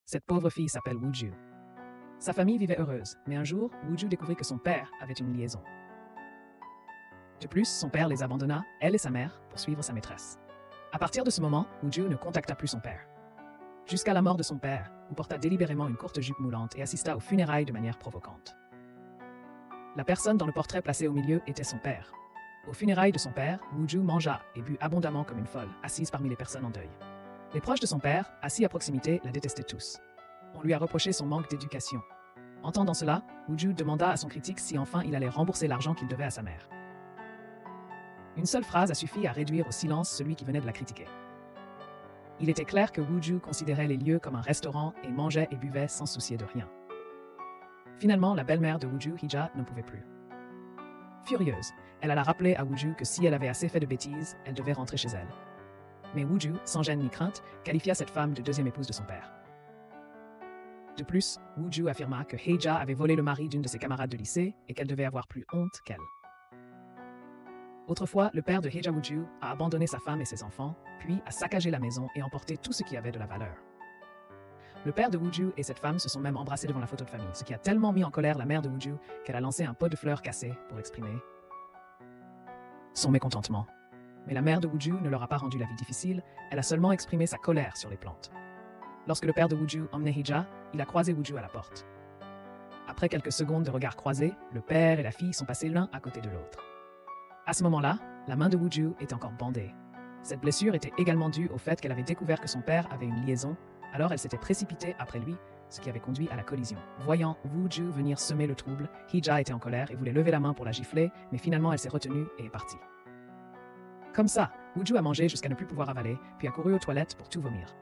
Cette pauvre fille s'appelle Wooju. Sa famille vivait heureuse, mais un jour, Wooju découvrit que son père avait une liaison. De plus, son père les abandonna, elle et sa mère, pour suivre sa maîtresse. À partir de ce moment, Wooju ne contacta plus son père. Jusqu'à la mort de son père, où porta délibérément une courte jupe moulante et assista aux funérailles de manière provocante. La personne dans le portrait placé au milieu était son père. Aux funérailles de son père, Wooju mangea et but abondamment comme une folle, assise parmi les personnes en deuil. Les proches de son père, assis à proximité, la détestaient tous. On lui a reproché son manque d'éducation. Entendant cela, Wooju demanda à son critique si enfin il allait rembourser l'argent qu'il devait à sa mère. Une seule phrase a suffi à réduire au silence celui qui venait de la critiquer. Il était clair que Wooju considérait les lieux comme un restaurant et mangeait et buvait sans soucier de rien. Finalement, la belle-mère de Wooju, Hija, ne pouvait plus. Furieuse, elle alla rappeler à Wooju que si elle avait assez fait de bêtises, elle devait rentrer chez elle. Mais Wooju, sans gêne ni crainte, qualifia cette femme de deuxième épouse de son père. De plus, Wooju affirma que Hija avait volé le mari d'une de ses camarades de lycée et qu'elle devait avoir plus honte qu'elle. Autrefois, le père de Hija Wooju a abandonné sa femme et ses enfants, puis a saccagé la maison et emporté tout ce qui avait de la valeur. Le père de Wooju et cette femme se sont même embrassés devant la photo de famille, ce qui a tellement mis en colère la mère de Wooju qu'elle a lancé un pot de fleurs cassé pour exprimer son mécontentement. Mais la mère de Wooju ne leur a pas rendu la vie difficile, elle a seulement exprimé sa colère sur les plantes. Lorsque le père de Wooju emmenait Hija, il a croisé Wooju à la porte. Après quelques secondes de regard croisés, le père et la fille sont passés l'un à côté de l'autre. À ce moment-là, la main de Wooju était encore bandée. Cette blessure était également due au fait qu'elle avait découvert que son père avait une liaison, alors elle s'était précipitée après lui, ce qui avait conduit à la collision. Voyant Wooju venir semer le trouble, Hija était en colère et voulait lever la main pour la gifler, mais finalement elle s'est retenue et est partie. Comme ça, Wooju a mangé jusqu'à ne plus pouvoir avaler, puis a couru aux toilettes pour tout vomir.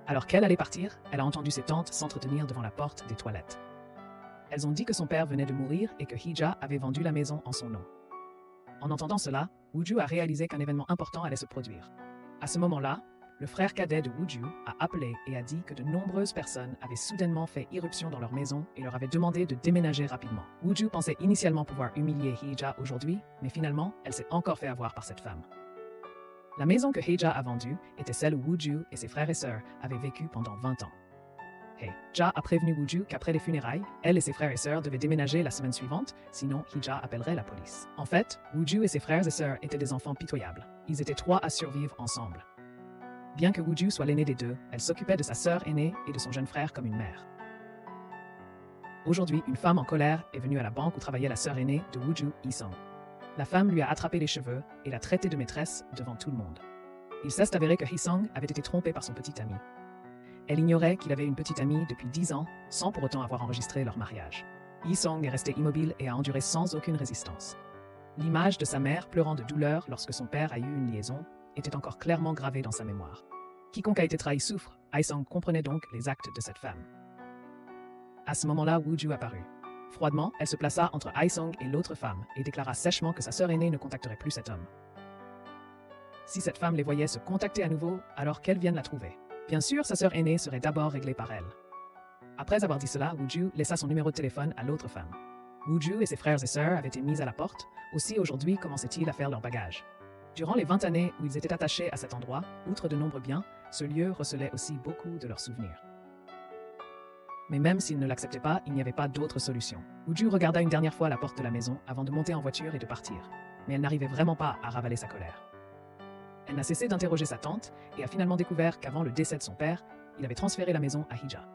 Alors qu'elle allait partir, elle a entendu ses tantes s'entretenir devant la porte des toilettes. Elles ont dit que son père venait de mourir et que Hija avait vendu la maison en son nom. En entendant cela, Wooju a réalisé qu'un événement important allait se produire. À ce moment-là, le frère cadet de Wooju a appelé et a dit que de nombreuses personnes avaient soudainement fait irruption dans leur maison et leur avaient demandé de déménager rapidement. Wooju pensait initialement pouvoir humilier Hija aujourd'hui, mais finalement, elle s'est encore fait avoir par cette femme. La maison que Hija a vendue était celle où Wooju et ses frères et sœurs avaient vécu pendant 20 ans. Hija a prévenu Wooju qu'après les funérailles, elle et ses frères et sœurs devaient déménager la semaine suivante, sinon Hija appellerait la police. En fait, Wooju et ses frères et sœurs étaient des enfants pitoyables. Ils étaient 3 à survivre ensemble. Bien que Wooju soit l'aînée des deux, elle s'occupait de sa sœur aînée et de son jeune frère comme une mère. Aujourd'hui, une femme en colère est venue à la banque où travaillait la sœur aînée de Wooju, Hee-sung. La femme lui a attrapé les cheveux et l'a traitée de maîtresse devant tout le monde. Il s'est avéré que Hee-sung avait été trompée par son petit ami. Elle ignorait qu'il avait une petite amie depuis 10 ans, sans pour autant avoir enregistré leur mariage. Hee-sung est restée immobile et a enduré sans aucune résistance. L'image de sa mère pleurant de douleur lorsque son père a eu une liaison était encore clairement gravée dans sa mémoire. Quiconque a été trahi souffre, Hee-sung comprenait donc les actes de cette femme. À ce moment-là, Wooju apparut. Froidement, elle se plaça entre Hee-sung et l'autre femme et déclara sèchement que sa sœur aînée ne contacterait plus cet homme. Si cette femme les voyait se contacter à nouveau, alors qu'elle vienne la trouver. Bien sûr, sa sœur aînée serait d'abord réglée par elle. Après avoir dit cela, Wooju laissa son numéro de téléphone à l'autre femme. Wooju et ses frères et sœurs avaient été mis à la porte, aussi aujourd'hui commençaient-ils à faire leur bagage. Durant les 20 années où ils étaient attachés à cet endroit, outre de nombreux biens, ce lieu recelait aussi beaucoup de leurs souvenirs. Mais même s'ils ne l'acceptaient pas, il n'y avait pas d'autre solution. Wooju regarda une dernière fois la porte de la maison avant de monter en voiture et de partir. Mais elle n'arrivait vraiment pas à ravaler sa colère. Elle n'a cessé d'interroger sa tante et a finalement découvert qu'avant le décès de son père, il avait transféré la maison à Hija.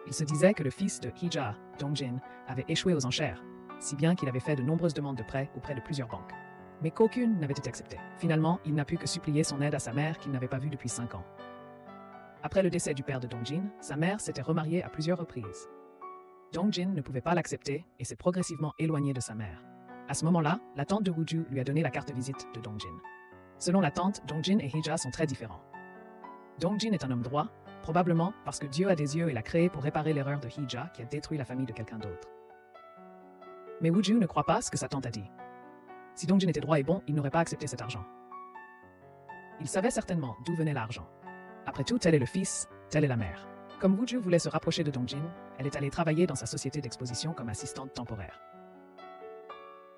Il se disait que le fils de Hija, Dongjin, avait échoué aux enchères, si bien qu'il avait fait de nombreuses demandes de prêts auprès de plusieurs banques. Mais qu'aucune n'avait été acceptée. Finalement, il n'a pu que supplier son aide à sa mère qu'il n'avait pas vue depuis 5 ans. Après le décès du père de Dongjin, sa mère s'était remariée à plusieurs reprises. Dongjin ne pouvait pas l'accepter et s'est progressivement éloigné de sa mère. À ce moment-là, la tante de Wooju lui a donné la carte de visite de Dongjin. Selon la tante, Dongjin et Hija sont très différents. Dongjin est un homme droit, probablement parce que Dieu a des yeux et l'a créé pour réparer l'erreur de Hija qui a détruit la famille de quelqu'un d'autre. Mais Wooju ne croit pas ce que sa tante a dit. Si Dongjin était droit et bon, il n'aurait pas accepté cet argent. Il savait certainement d'où venait l'argent. Après tout, tel est le fils, telle est la mère. Comme Wooju voulait se rapprocher de Dongjin, elle est allée travailler dans sa société d'exposition comme assistante temporaire.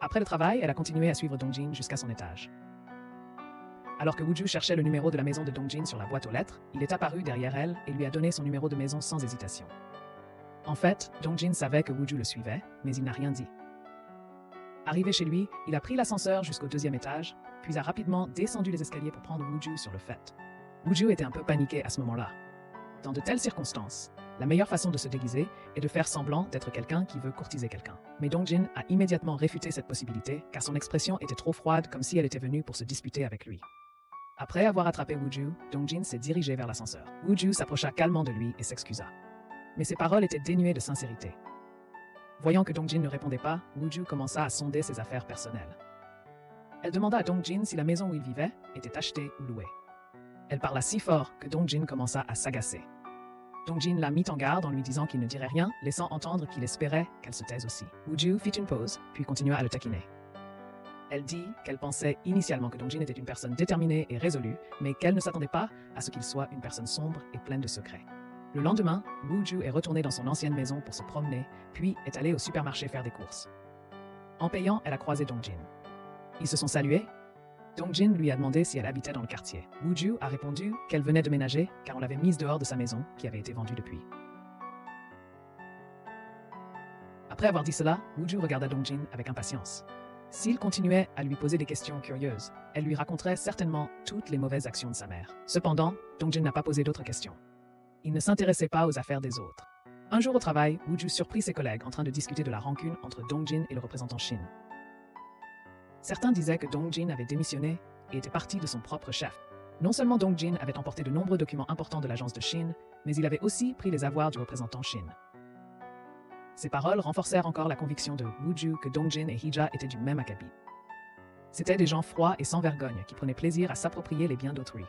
Après le travail, elle a continué à suivre Dongjin jusqu'à son étage. Alors que Wooju cherchait le numéro de la maison de Dongjin sur la boîte aux lettres, il est apparu derrière elle et lui a donné son numéro de maison sans hésitation. En fait, Dongjin savait que Wooju le suivait, mais il n'a rien dit. Arrivé chez lui, il a pris l'ascenseur jusqu'au 2e étage, puis a rapidement descendu les escaliers pour prendre Wooju sur le fait. Wooju était un peu paniqué à ce moment-là. Dans de telles circonstances, la meilleure façon de se déguiser est de faire semblant d'être quelqu'un qui veut courtiser quelqu'un. Mais Dongjin a immédiatement réfuté cette possibilité car son expression était trop froide comme si elle était venue pour se disputer avec lui. Après avoir attrapé Wooju, Dongjin s'est dirigé vers l'ascenseur. Wooju s'approcha calmement de lui et s'excusa. Mais ses paroles étaient dénuées de sincérité. Voyant que Dongjin ne répondait pas, Wooju commença à sonder ses affaires personnelles. Elle demanda à Dongjin si la maison où il vivait était achetée ou louée. Elle parla si fort que Dongjin commença à s'agacer. Dongjin la mit en garde en lui disant qu'il ne dirait rien, laissant entendre qu'il espérait qu'elle se taise aussi. Wooju fit une pause, puis continua à le taquiner. Elle dit qu'elle pensait initialement que Dongjin était une personne déterminée et résolue, mais qu'elle ne s'attendait pas à ce qu'il soit une personne sombre et pleine de secrets. Le lendemain, Wooju est retournée dans son ancienne maison pour se promener, puis est allée au supermarché faire des courses. En payant, elle a croisé Dongjin. Ils se sont salués. Dongjin lui a demandé si elle habitait dans le quartier. Wooju a répondu qu'elle venait de ménager car on l'avait mise dehors de sa maison, qui avait été vendue depuis. Après avoir dit cela, Wooju regarda Dongjin avec impatience. S'il continuait à lui poser des questions curieuses, elle lui raconterait certainement toutes les mauvaises actions de sa mère. Cependant, Dongjin n'a pas posé d'autres questions. Il ne s'intéressait pas aux affaires des autres. Un jour au travail, Wooju surprit ses collègues en train de discuter de la rancune entre Dongjin et le représentant Shin. Certains disaient que Dongjin avait démissionné et était parti de son propre chef. Non seulement Dongjin avait emporté de nombreux documents importants de l'agence de Shin, mais il avait aussi pris les avoirs du représentant Shin. Ces paroles renforcèrent encore la conviction de Wooju que Dongjin et Hija étaient du même acabit. C'étaient des gens froids et sans vergogne qui prenaient plaisir à s'approprier les biens d'autrui.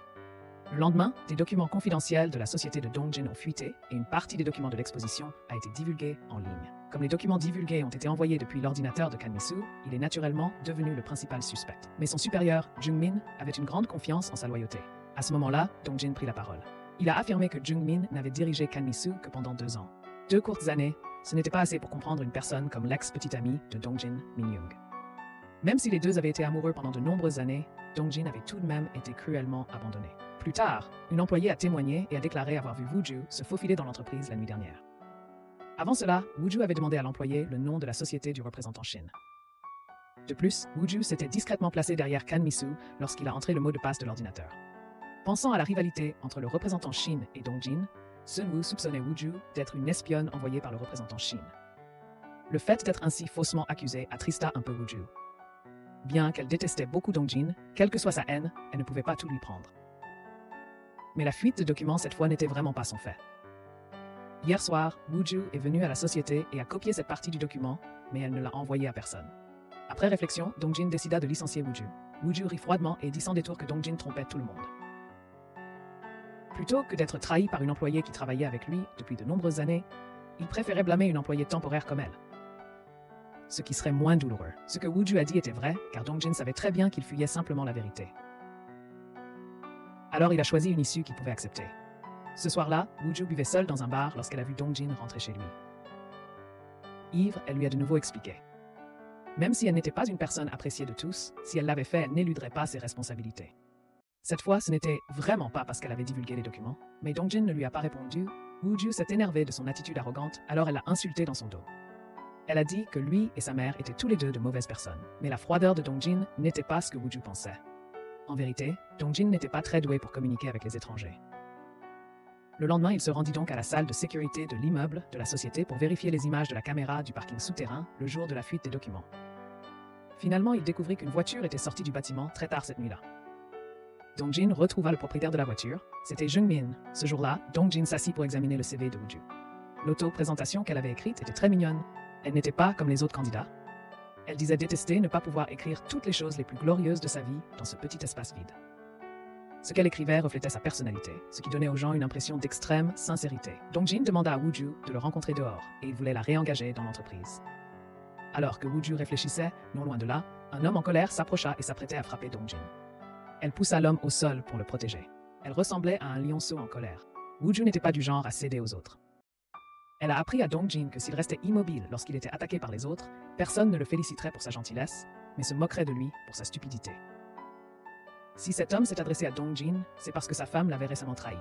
Le lendemain, des documents confidentiels de la société de Dongjin ont fuité et une partie des documents de l'exposition a été divulguée en ligne. Comme les documents divulgués ont été envoyés depuis l'ordinateur de Kanmisu, il est naturellement devenu le principal suspect. Mais son supérieur, Jungmin, avait une grande confiance en sa loyauté. À ce moment-là, Dongjin prit la parole. Il a affirmé que Jungmin n'avait dirigé Kanmisu que pendant 2 ans. 2 courtes années, ce n'était pas assez pour comprendre une personne comme l'ex-petit ami de Dongjin, Minyoung. Même si les deux avaient été amoureux pendant de nombreuses années, Dongjin avait tout de même été cruellement abandonné. Plus tard, une employée a témoigné et a déclaré avoir vu Wooju se faufiler dans l'entreprise la nuit dernière. Avant cela, Wooju avait demandé à l'employé le nom de la société du représentant Shin. De plus, Wooju s'était discrètement placé derrière Kanmisu lorsqu'il a entré le mot de passe de l'ordinateur. Pensant à la rivalité entre le représentant Shin et Dongjin, Sun-woo soupçonnait Wooju d'être une espionne envoyée par le représentant Shin. Le fait d'être ainsi faussement accusé attrista un peu Wooju. Bien qu'elle détestait beaucoup Dongjin, quelle que soit sa haine, elle ne pouvait pas tout lui prendre. Mais la fuite de documents cette fois n'était vraiment pas son fait. Hier soir, Wooju est venue à la société et a copié cette partie du document, mais elle ne l'a envoyé à personne. Après réflexion, Dongjin décida de licencier Wooju. Wooju rit froidement et dit sans détour que Dongjin trompait tout le monde. Plutôt que d'être trahi par une employée qui travaillait avec lui depuis de nombreuses années, il préférait blâmer une employée temporaire comme elle. Ce qui serait moins douloureux. Ce que Wooju a dit était vrai, car Dongjin savait très bien qu'il fuyait simplement la vérité. Alors il a choisi une issue qu'il pouvait accepter. Ce soir-là, Wooju buvait seule dans un bar lorsqu'elle a vu Dongjin rentrer chez lui. Ivre, elle lui a de nouveau expliqué. Même si elle n'était pas une personne appréciée de tous, si elle l'avait fait, elle n'éluderait pas ses responsabilités. Cette fois, ce n'était vraiment pas parce qu'elle avait divulgué les documents, mais Dongjin ne lui a pas répondu. Wooju s'est énervée de son attitude arrogante, alors elle l'a insulté dans son dos. Elle a dit que lui et sa mère étaient tous les deux de mauvaises personnes, mais la froideur de Dongjin n'était pas ce que Wooju pensait. En vérité, Dongjin n'était pas très doué pour communiquer avec les étrangers. Le lendemain, il se rendit donc à la salle de sécurité de l'immeuble de la société pour vérifier les images de la caméra du parking souterrain le jour de la fuite des documents. Finalement, il découvrit qu'une voiture était sortie du bâtiment très tard cette nuit-là. Dongjin retrouva le propriétaire de la voiture, c'était Jungmin. Ce jour-là, Dongjin s'assit pour examiner le CV de Wooju. L'auto-présentation qu'elle avait écrite était très mignonne. Elle n'était pas comme les autres candidats. Elle disait détester ne pas pouvoir écrire toutes les choses les plus glorieuses de sa vie dans ce petit espace vide. Ce qu'elle écrivait reflétait sa personnalité, ce qui donnait aux gens une impression d'extrême sincérité. Dongjin demanda à Wooju de le rencontrer dehors et il voulait la réengager dans l'entreprise. Alors que Wooju réfléchissait, non loin de là, un homme en colère s'approcha et s'apprêtait à frapper Dongjin. Elle poussa l'homme au sol pour le protéger. Elle ressemblait à un lionceau en colère. Wooju n'était pas du genre à céder aux autres. Elle a appris à Dongjin que s'il restait immobile lorsqu'il était attaqué par les autres, personne ne le féliciterait pour sa gentillesse, mais se moquerait de lui pour sa stupidité. Si cet homme s'est adressé à Dongjin, c'est parce que sa femme l'avait récemment trahi.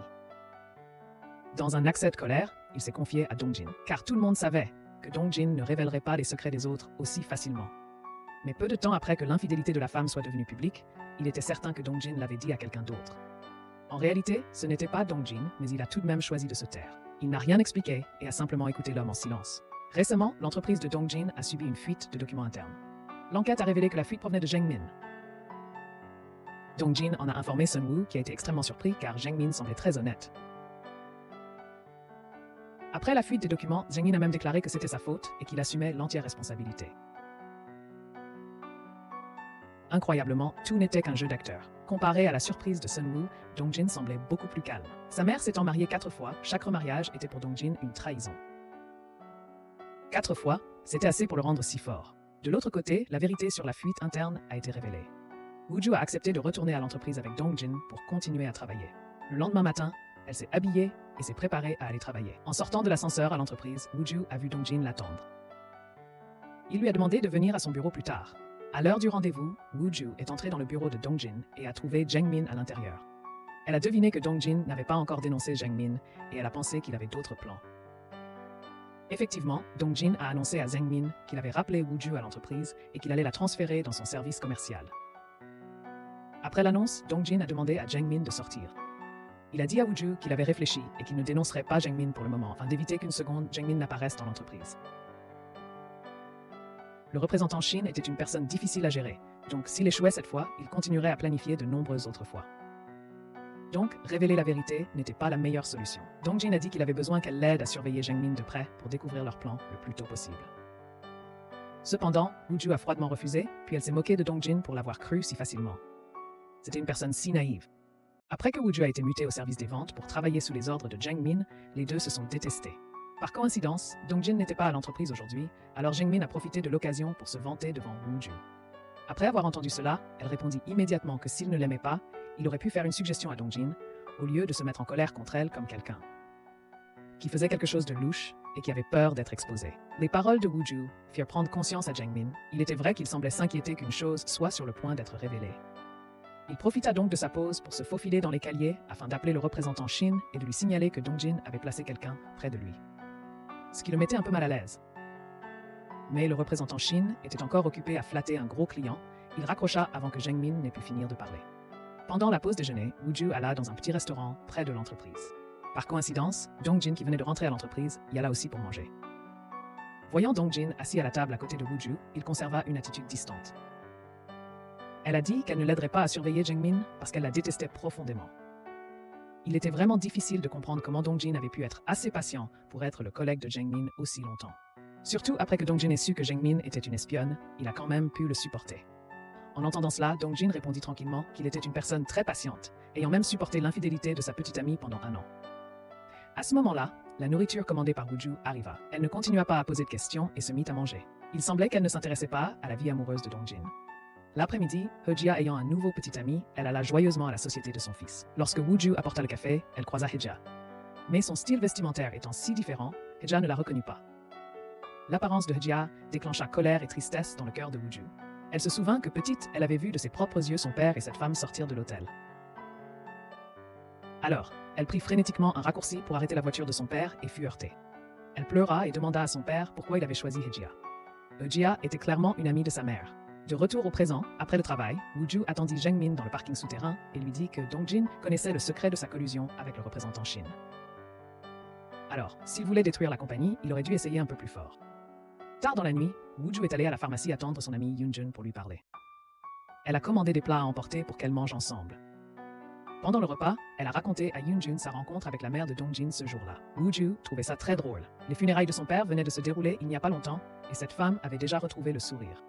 Dans un accès de colère, il s'est confié à Dongjin, car tout le monde savait que Dongjin ne révélerait pas les secrets des autres aussi facilement. Mais peu de temps après que l'infidélité de la femme soit devenue publique, il était certain que Dongjin l'avait dit à quelqu'un d'autre. En réalité, ce n'était pas Dongjin, mais il a tout de même choisi de se taire. Il n'a rien expliqué et a simplement écouté l'homme en silence. Récemment, l'entreprise de Dongjin a subi une fuite de documents internes. L'enquête a révélé que la fuite provenait de Zheng Min. Dongjin en a informé Sun Woo, qui a été extrêmement surpris car Zheng Min semblait très honnête. Après la fuite des documents, Zheng Min a même déclaré que c'était sa faute et qu'il assumait l'entière responsabilité. Incroyablement, tout n'était qu'un jeu d'acteur. Comparé à la surprise de Sun Woo, Dongjin semblait beaucoup plus calme. Sa mère s'étant mariée 4 fois, chaque remariage était pour Dongjin une trahison. 4 fois, c'était assez pour le rendre si fort. De l'autre côté, la vérité sur la fuite interne a été révélée. Wooju a accepté de retourner à l'entreprise avec Dongjin pour continuer à travailler. Le lendemain matin, elle s'est habillée et s'est préparée à aller travailler. En sortant de l'ascenseur à l'entreprise, Wooju a vu Dongjin l'attendre. Il lui a demandé de venir à son bureau plus tard. À l'heure du rendez-vous, Wooju est entrée dans le bureau de Dongjin et a trouvé Zheng Min à l'intérieur. Elle a deviné que Dongjin n'avait pas encore dénoncé Zheng Min et elle a pensé qu'il avait d'autres plans. Effectivement, Dongjin a annoncé à Zheng Min qu'il avait rappelé Wooju à l'entreprise et qu'il allait la transférer dans son service commercial. Après l'annonce, Dongjin a demandé à Zheng Min de sortir. Il a dit à Wooju qu'il avait réfléchi et qu'il ne dénoncerait pas Zheng Min pour le moment, afin d'éviter qu'une seconde Zheng Min n'apparaisse dans l'entreprise. Le représentant Shin était une personne difficile à gérer, donc s'il échouait cette fois, il continuerait à planifier de nombreuses autres fois. Donc, révéler la vérité n'était pas la meilleure solution. Dongjin a dit qu'il avait besoin qu'elle l'aide à surveiller Zheng Min de près pour découvrir leur plan le plus tôt possible. Cependant, Wooju a froidement refusé, puis elle s'est moquée de Dongjin pour l'avoir cru si facilement. C'était une personne si naïve. Après que Wooju a été muté au service des ventes pour travailler sous les ordres de Zheng Min, les deux se sont détestés. Par coïncidence, Dongjin n'était pas à l'entreprise aujourd'hui, alors Zheng Min a profité de l'occasion pour se vanter devant Wooju. Après avoir entendu cela, elle répondit immédiatement que s'il ne l'aimait pas, il aurait pu faire une suggestion à Dongjin, au lieu de se mettre en colère contre elle comme quelqu'un qui faisait quelque chose de louche et qui avait peur d'être exposé. Les paroles de Wooju firent prendre conscience à Zheng Min. Il était vrai qu'il semblait s'inquiéter qu'une chose soit sur le point d'être révélée. Il profita donc de sa pause pour se faufiler dans l'écalier afin d'appeler le représentant Shin et de lui signaler que Dongjin avait placé quelqu'un près de lui. Ce qui le mettait un peu mal à l'aise. Mais le représentant Shin était encore occupé à flatter un gros client. Il raccrocha avant que Zheng Min n'ait pu finir de parler. Pendant la pause déjeuner, Wooju alla dans un petit restaurant près de l'entreprise. Par coïncidence, Dongjin, qui venait de rentrer à l'entreprise, y alla aussi pour manger. Voyant Dongjin assis à la table à côté de Wooju, il conserva une attitude distante. Elle a dit qu'elle ne l'aiderait pas à surveiller Zheng Min parce qu'elle la détestait profondément. Il était vraiment difficile de comprendre comment Dongjin avait pu être assez patient pour être le collègue de Zheng Min aussi longtemps. Surtout après que Dongjin ait su que Zheng Min était une espionne, il a quand même pu le supporter. En entendant cela, Dongjin répondit tranquillement qu'il était une personne très patiente, ayant même supporté l'infidélité de sa petite amie pendant 1 an. À ce moment-là, la nourriture commandée par Wooju arriva. Elle ne continua pas à poser de questions et se mit à manger. Il semblait qu'elle ne s'intéressait pas à la vie amoureuse de Dongjin. L'après-midi, Hejia ayant un nouveau petit ami, elle alla joyeusement à la société de son fils. Lorsque Wooju apporta le café, elle croisa Hejia. Mais son style vestimentaire étant si différent, Hejia ne la reconnut pas. L'apparence de Hejia déclencha colère et tristesse dans le cœur de Wooju. Elle se souvint que petite, elle avait vu de ses propres yeux son père et cette femme sortir de l'hôtel. Alors, elle prit frénétiquement un raccourci pour arrêter la voiture de son père et fut heurtée. Elle pleura et demanda à son père pourquoi il avait choisi Hejia. Hejia était clairement une amie de sa mère. De retour au présent, après le travail, Wooju attendit Zheng Min dans le parking souterrain et lui dit que Dongjin connaissait le secret de sa collusion avec le représentant Shin. Alors, s'il voulait détruire la compagnie, il aurait dû essayer un peu plus fort. Tard dans la nuit, Wooju est allée à la pharmacie attendre son amie Yoonjun pour lui parler. Elle a commandé des plats à emporter pour qu'elles mangent ensemble. Pendant le repas, elle a raconté à Yoonjun sa rencontre avec la mère de Dongjin ce jour-là. Wooju trouvait ça très drôle. Les funérailles de son père venaient de se dérouler il n'y a pas longtemps et cette femme avait déjà retrouvé le sourire.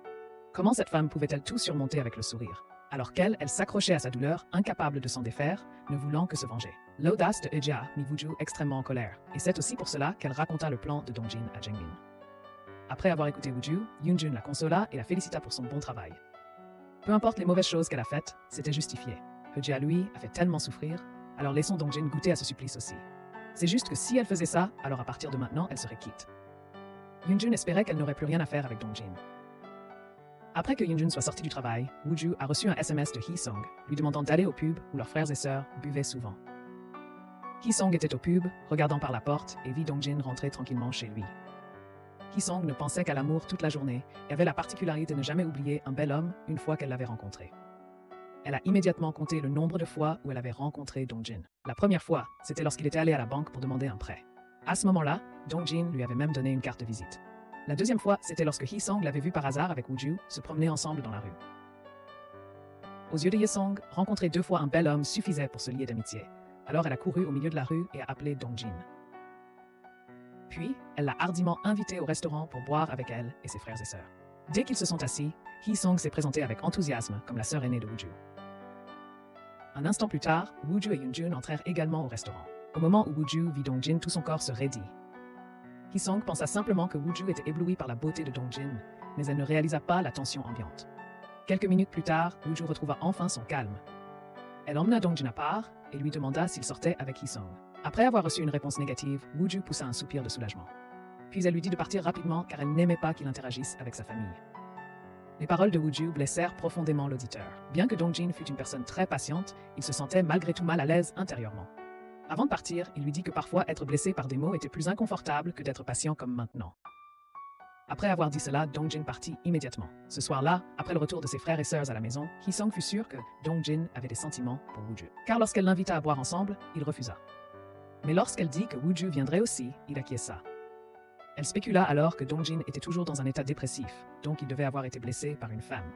Comment cette femme pouvait-elle tout surmonter avec le sourire? Alors qu'elle s'accrochait à sa douleur, incapable de s'en défaire, ne voulant que se venger. L'audace de Hejia mit Wooju extrêmement en colère, et c'est aussi pour cela qu'elle raconta le plan de Dongjin à Zheng Min. Après avoir écouté Wooju, Yoonjun la consola et la félicita pour son bon travail. Peu importe les mauvaises choses qu'elle a faites, c'était justifié. Hejia, lui, a fait tellement souffrir, alors laissons Dongjin goûter à ce supplice aussi. C'est juste que si elle faisait ça, alors à partir de maintenant, elle serait quitte. Yoonjun espérait qu'elle n'aurait plus rien à faire avec Dongjin. Après que Yoonjun soit sorti du travail, Wooju a reçu un SMS de Hee-sung lui demandant d'aller au pub où leurs frères et sœurs buvaient souvent. Hee-sung était au pub, regardant par la porte et vit Dongjin rentrer tranquillement chez lui. Hee-sung ne pensait qu'à l'amour toute la journée et avait la particularité de ne jamais oublier un bel homme une fois qu'elle l'avait rencontré. Elle a immédiatement compté le nombre de fois où elle avait rencontré Dongjin. La première fois, c'était lorsqu'il était allé à la banque pour demander un prêt. À ce moment-là, Dongjin lui avait même donné une carte de visite. La deuxième fois, c'était lorsque Hee-sung l'avait vu par hasard avec Wooju se promener ensemble dans la rue. Aux yeux de Hee-sung, rencontrer 2 fois un bel homme suffisait pour se lier d'amitié. Alors elle a couru au milieu de la rue et a appelé Dongjin. Puis, elle l'a hardiment invité au restaurant pour boire avec elle et ses frères et sœurs. Dès qu'ils se sont assis, Hee-sung s'est présentée avec enthousiasme comme la sœur aînée de Wooju. Un instant plus tard, Wooju et Yoonjun entrèrent également au restaurant. Au moment où Wooju vit Dongjin, tout son corps se raidit. Hee-sung pensa simplement que Wooju était éblouie par la beauté de Dongjin, mais elle ne réalisa pas la tension ambiante. Quelques minutes plus tard, Wooju retrouva enfin son calme. Elle emmena Dongjin à part et lui demanda s'il sortait avec Hee-sung. Après avoir reçu une réponse négative, Wooju poussa un soupir de soulagement. Puis elle lui dit de partir rapidement car elle n'aimait pas qu'il interagisse avec sa famille. Les paroles de Wooju blessèrent profondément l'auditeur. Bien que Dongjin fût une personne très patiente, il se sentait malgré tout mal à l'aise intérieurement. Avant de partir, il lui dit que parfois être blessé par des mots était plus inconfortable que d'être patient comme maintenant. Après avoir dit cela, Dongjin partit immédiatement. Ce soir-là, après le retour de ses frères et sœurs à la maison, Hee-sung fut sûr que Dongjin avait des sentiments pour Wooju. Car lorsqu'elle l'invita à boire ensemble, il refusa. Mais lorsqu'elle dit que Wooju viendrait aussi, il acquiesça. Elle spécula alors que Dongjin était toujours dans un état dépressif, donc il devait avoir été blessé par une femme.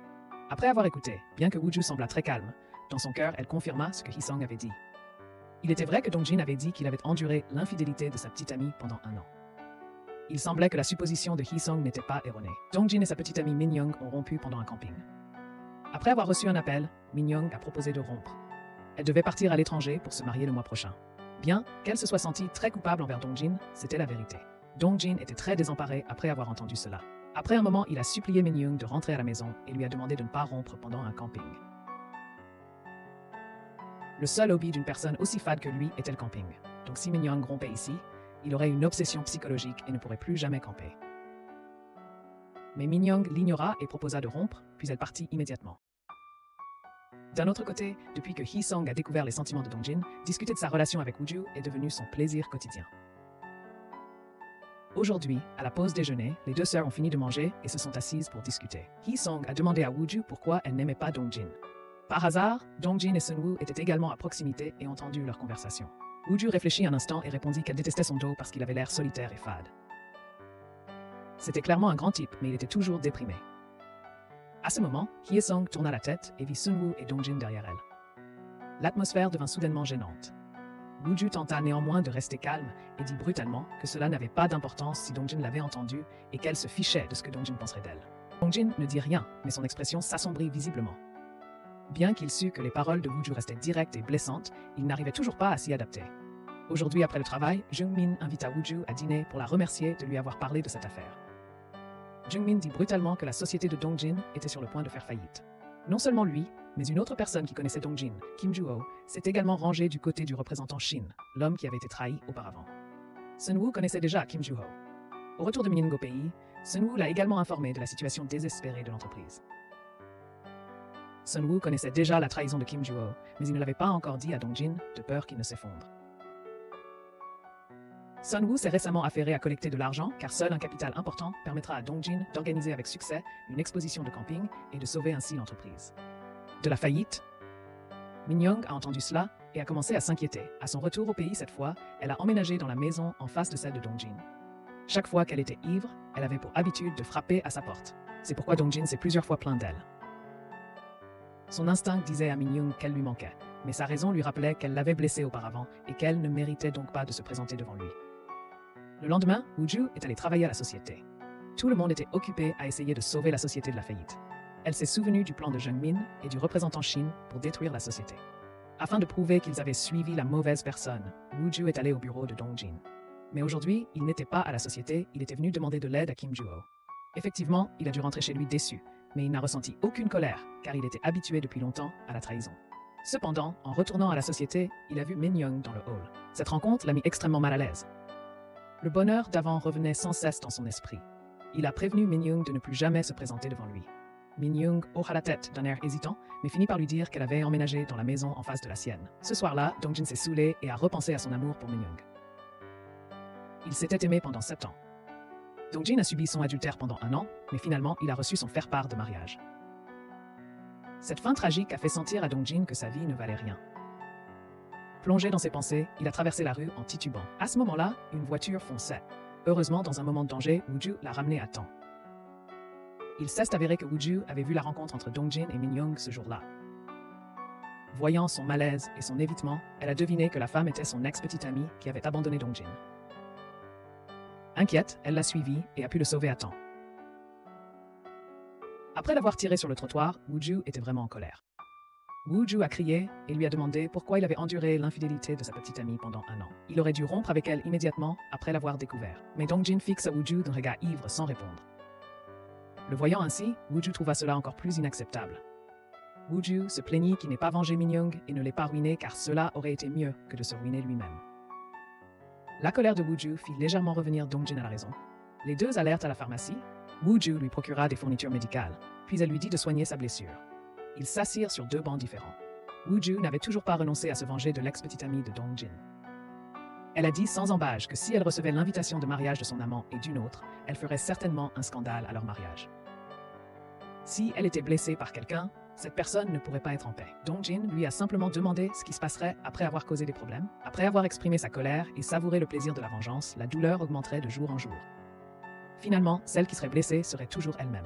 Après avoir écouté, bien que Wooju sembla très calme, dans son cœur, elle confirma ce que Hee-sung avait dit. Il était vrai que Dongjin avait dit qu'il avait enduré l'infidélité de sa petite amie pendant 1 an. Il semblait que la supposition de Hee-sung n'était pas erronée. Dongjin et sa petite amie Min-young ont rompu pendant un camping. Après avoir reçu un appel, Min-young a proposé de rompre. Elle devait partir à l'étranger pour se marier le mois prochain. Bien qu'elle se soit sentie très coupable envers Dongjin, c'était la vérité. Dongjin était très désemparé après avoir entendu cela. Après un moment, il a supplié Min-young de rentrer à la maison et lui a demandé de ne pas rompre pendant un camping. Le seul hobby d'une personne aussi fade que lui était le camping. Donc si Min-young rompait ici, il aurait une obsession psychologique et ne pourrait plus jamais camper. Mais Min-young l'ignora et proposa de rompre, puis elle partit immédiatement. D'un autre côté, depuis que Hee-sung a découvert les sentiments de Dongjin, discuter de sa relation avec Wooju est devenu son plaisir quotidien. Aujourd'hui, à la pause déjeuner, les 2 sœurs ont fini de manger et se sont assises pour discuter. Hee-sung a demandé à Wooju pourquoi elle n'aimait pas Dongjin. Par hasard, Dongjin et Sunwoo étaient également à proximité et ont entendu leur conversation. Wooju réfléchit un instant et répondit qu'elle détestait son dos parce qu'il avait l'air solitaire et fade. C'était clairement un grand type, mais il était toujours déprimé. À ce moment, Hee-sung tourna la tête et vit Sunwoo et Dongjin derrière elle. L'atmosphère devint soudainement gênante. Wooju tenta néanmoins de rester calme et dit brutalement que cela n'avait pas d'importance si Dongjin l'avait entendu et qu'elle se fichait de ce que Dongjin penserait d'elle. Dongjin ne dit rien, mais son expression s'assombrit visiblement. Bien qu'il sût que les paroles de Wooju restaient directes et blessantes, il n'arrivait toujours pas à s'y adapter. Aujourd'hui, après le travail, Jung-min invita Wooju à dîner pour la remercier de lui avoir parlé de cette affaire. Jung-min dit brutalement que la société de Dongjin était sur le point de faire faillite. Non seulement lui, mais une autre personne qui connaissait Dongjin, Kim Joo-ho, s'est également rangée du côté du représentant Shin, l'homme qui avait été trahi auparavant. Sunwoo connaissait déjà Kim Joo-ho. Au retour de Min-young au pays, Sunwoo l'a également informé de la situation désespérée de l'entreprise. Sunwoo connaissait déjà la trahison de Kim Joo-ho, mais il ne l'avait pas encore dit à Dongjin, de peur qu'il ne s'effondre. Sunwoo s'est récemment affairé à collecter de l'argent car seul un capital important permettra à Dongjin d'organiser avec succès une exposition de camping et de sauver ainsi l'entreprise. De la faillite? Min-young a entendu cela et a commencé à s'inquiéter. À son retour au pays cette fois, elle a emménagé dans la maison en face de celle de Dongjin. Chaque fois qu'elle était ivre, elle avait pour habitude de frapper à sa porte. C'est pourquoi Dongjin s'est plusieurs fois plaint d'elle. Son instinct disait à Min-young qu'elle lui manquait, mais sa raison lui rappelait qu'elle l'avait blessée auparavant et qu'elle ne méritait donc pas de se présenter devant lui. Le lendemain, Wooju est allée travailler à la société. Tout le monde était occupé à essayer de sauver la société de la faillite. Elle s'est souvenue du plan de Jung-min et du représentant Shin pour détruire la société. Afin de prouver qu'ils avaient suivi la mauvaise personne, Wooju est allé au bureau de Dongjin. Mais aujourd'hui, il n'était pas à la société, il était venu demander de l'aide à Kim Joo-ho. Effectivement, il a dû rentrer chez lui déçu, mais il n'a ressenti aucune colère, car il était habitué depuis longtemps à la trahison. Cependant, en retournant à la société, il a vu Min-young dans le hall. Cette rencontre l'a mis extrêmement mal à l'aise. Le bonheur d'avant revenait sans cesse dans son esprit. Il a prévenu Min-young de ne plus jamais se présenter devant lui. Min Young hocha la tête d'un air hésitant, mais finit par lui dire qu'elle avait emménagé dans la maison en face de la sienne. Ce soir-là, Dongjin s'est saoulé et a repensé à son amour pour Min Young. Ils s'étaient aimés pendant 7 ans. Dongjin a subi son adultère pendant 1 an, mais finalement, il a reçu son faire-part de mariage. Cette fin tragique a fait sentir à Dongjin que sa vie ne valait rien. Plongé dans ses pensées, il a traversé la rue en titubant. À ce moment-là, une voiture fonçait. Heureusement, dans un moment de danger, Wooju l'a ramené à temps. Il s'est avéré que Wooju avait vu la rencontre entre Dongjin et Min Young ce jour-là. Voyant son malaise et son évitement, elle a deviné que la femme était son ex-petite amie qui avait abandonné Dongjin. Inquiète, elle l'a suivi et a pu le sauver à temps. Après l'avoir tiré sur le trottoir, Wooju était vraiment en colère. Wooju a crié et lui a demandé pourquoi il avait enduré l'infidélité de sa petite amie pendant 1 an. Il aurait dû rompre avec elle immédiatement après l'avoir découvert. Mais Dongjin fixe Wooju d'un regard ivre sans répondre. Le voyant ainsi, Wooju trouva cela encore plus inacceptable. Wooju se plaignit qu'il n'ait pas vengé Min Young et ne l'ait pas ruiné car cela aurait été mieux que de se ruiner lui-même. La colère de Wooju fit légèrement revenir Dongjin à la raison. Les deux allèrent à la pharmacie. Wooju lui procura des fournitures médicales, puis elle lui dit de soigner sa blessure. Ils s'assirent sur 2 bancs différents. Wooju n'avait toujours pas renoncé à se venger de l'ex-petite amie de Dongjin. Elle a dit sans embâche que si elle recevait l'invitation de mariage de son amant et d'une autre, elle ferait certainement un scandale à leur mariage. Si elle était blessée par quelqu'un, cette personne ne pourrait pas être en paix. Dongjin lui a simplement demandé ce qui se passerait après avoir causé des problèmes. Après avoir exprimé sa colère et savouré le plaisir de la vengeance, la douleur augmenterait de jour en jour. Finalement, celle qui serait blessée serait toujours elle-même.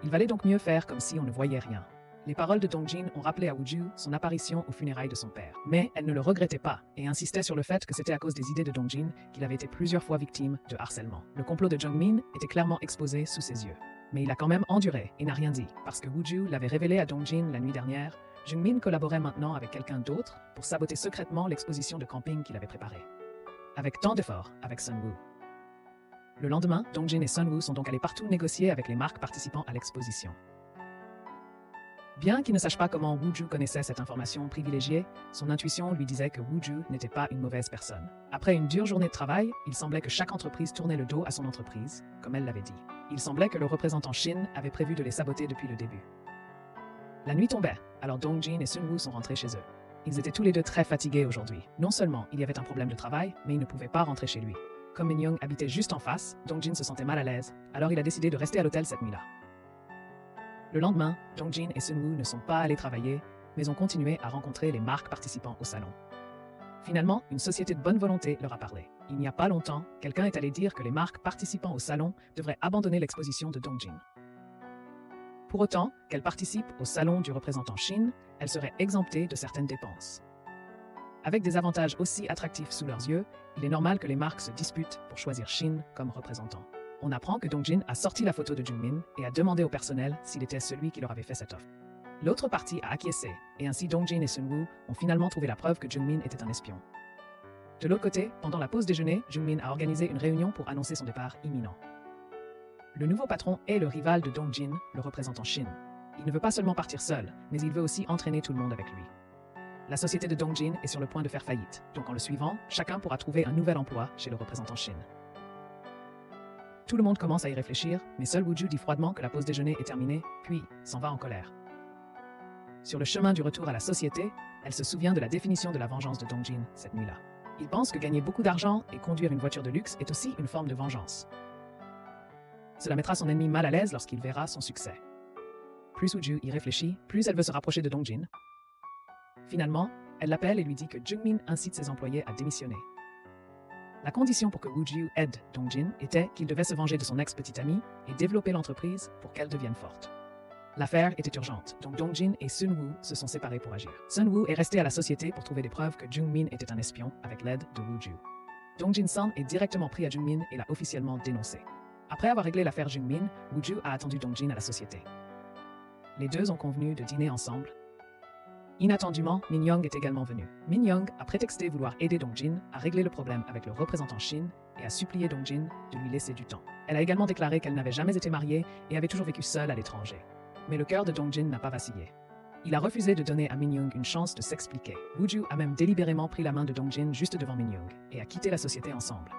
Il valait donc mieux faire comme si on ne voyait rien. Les paroles de Dongjin ont rappelé à Wooju son apparition aux funérailles de son père. Mais elle ne le regrettait pas et insistait sur le fait que c'était à cause des idées de Dongjin qu'il avait été plusieurs fois victime de harcèlement. Le complot de Jungmin était clairement exposé sous ses yeux. Mais il a quand même enduré et n'a rien dit, parce que Wooju l'avait révélé à Dongjin la nuit dernière. Jungmin collaborait maintenant avec quelqu'un d'autre pour saboter secrètement l'exposition de camping qu'il avait préparée. Avec tant d'efforts, avec Sunwoo. Le lendemain, Dongjin et Sunwoo sont donc allés partout négocier avec les marques participant à l'exposition. Bien qu'il ne sache pas comment Wooju connaissait cette information privilégiée, son intuition lui disait que Wooju n'était pas une mauvaise personne. Après une dure journée de travail, il semblait que chaque entreprise tournait le dos à son entreprise, comme elle l'avait dit. Il semblait que le représentant Shin avait prévu de les saboter depuis le début. La nuit tombait, alors Dongjin et Sunwoo sont rentrés chez eux. Ils étaient tous les deux très fatigués aujourd'hui. Non seulement il y avait un problème de travail, mais ils ne pouvaient pas rentrer chez lui. Comme Min Young habitait juste en face, Dongjin se sentait mal à l'aise, alors il a décidé de rester à l'hôtel cette nuit-là. Le lendemain, Dongjin et Sunwoo ne sont pas allés travailler, mais ont continué à rencontrer les marques participants au salon. Finalement, une société de bonne volonté leur a parlé. Il n'y a pas longtemps, quelqu'un est allé dire que les marques participant au salon devraient abandonner l'exposition de Dongjin. Pour autant qu'elles participent au salon du représentant Shin, elles seraient exemptées de certaines dépenses. Avec des avantages aussi attractifs sous leurs yeux, il est normal que les marques se disputent pour choisir Shin comme représentant. On apprend que Dongjin a sorti la photo de Jungmin et a demandé au personnel s'il était celui qui leur avait fait cette offre. L'autre partie a acquiescé, et ainsi Dongjin et Sunwoo ont finalement trouvé la preuve que Jungmin était un espion. De l'autre côté, pendant la pause déjeuner, Jungmin a organisé une réunion pour annoncer son départ imminent. Le nouveau patron est le rival de Dongjin, le représentant Shin. Il ne veut pas seulement partir seul, mais il veut aussi entraîner tout le monde avec lui. La société de Dongjin est sur le point de faire faillite, donc en le suivant, chacun pourra trouver un nouvel emploi chez le représentant Shin. Tout le monde commence à y réfléchir, mais seul Wooju dit froidement que la pause déjeuner est terminée, puis s'en va en colère. Sur le chemin du retour à la société, elle se souvient de la définition de la vengeance de Dongjin cette nuit-là. Il pense que gagner beaucoup d'argent et conduire une voiture de luxe est aussi une forme de vengeance. Cela mettra son ennemi mal à l'aise lorsqu'il verra son succès. Plus Wooju y réfléchit, plus elle veut se rapprocher de Dongjin. Finalement, elle l'appelle et lui dit que Jungmin incite ses employés à démissionner. La condition pour que Wooju aide Dongjin était qu'il devait se venger de son ex-petite amie et développer l'entreprise pour qu'elle devienne forte. L'affaire était urgente, donc Dongjin et Sunwoo se sont séparés pour agir. Sunwoo est resté à la société pour trouver des preuves que Jungmin était un espion avec l'aide de Wooju. Dongjin-san est directement pris à Jungmin et l'a officiellement dénoncé. Après avoir réglé l'affaire Jungmin, Wooju a attendu Dongjin à la société. Les deux ont convenu de dîner ensemble. Inattendument, Min Young est également venu. Min Young a prétexté vouloir aider Dongjin à régler le problème avec le représentant Shin et a supplié Dongjin de lui laisser du temps. Elle a également déclaré qu'elle n'avait jamais été mariée et avait toujours vécu seule à l'étranger. Mais le cœur de Dongjin n'a pas vacillé. Il a refusé de donner à Min Young une chance de s'expliquer. Wooju a même délibérément pris la main de Dongjin juste devant Min Young et a quitté la société ensemble.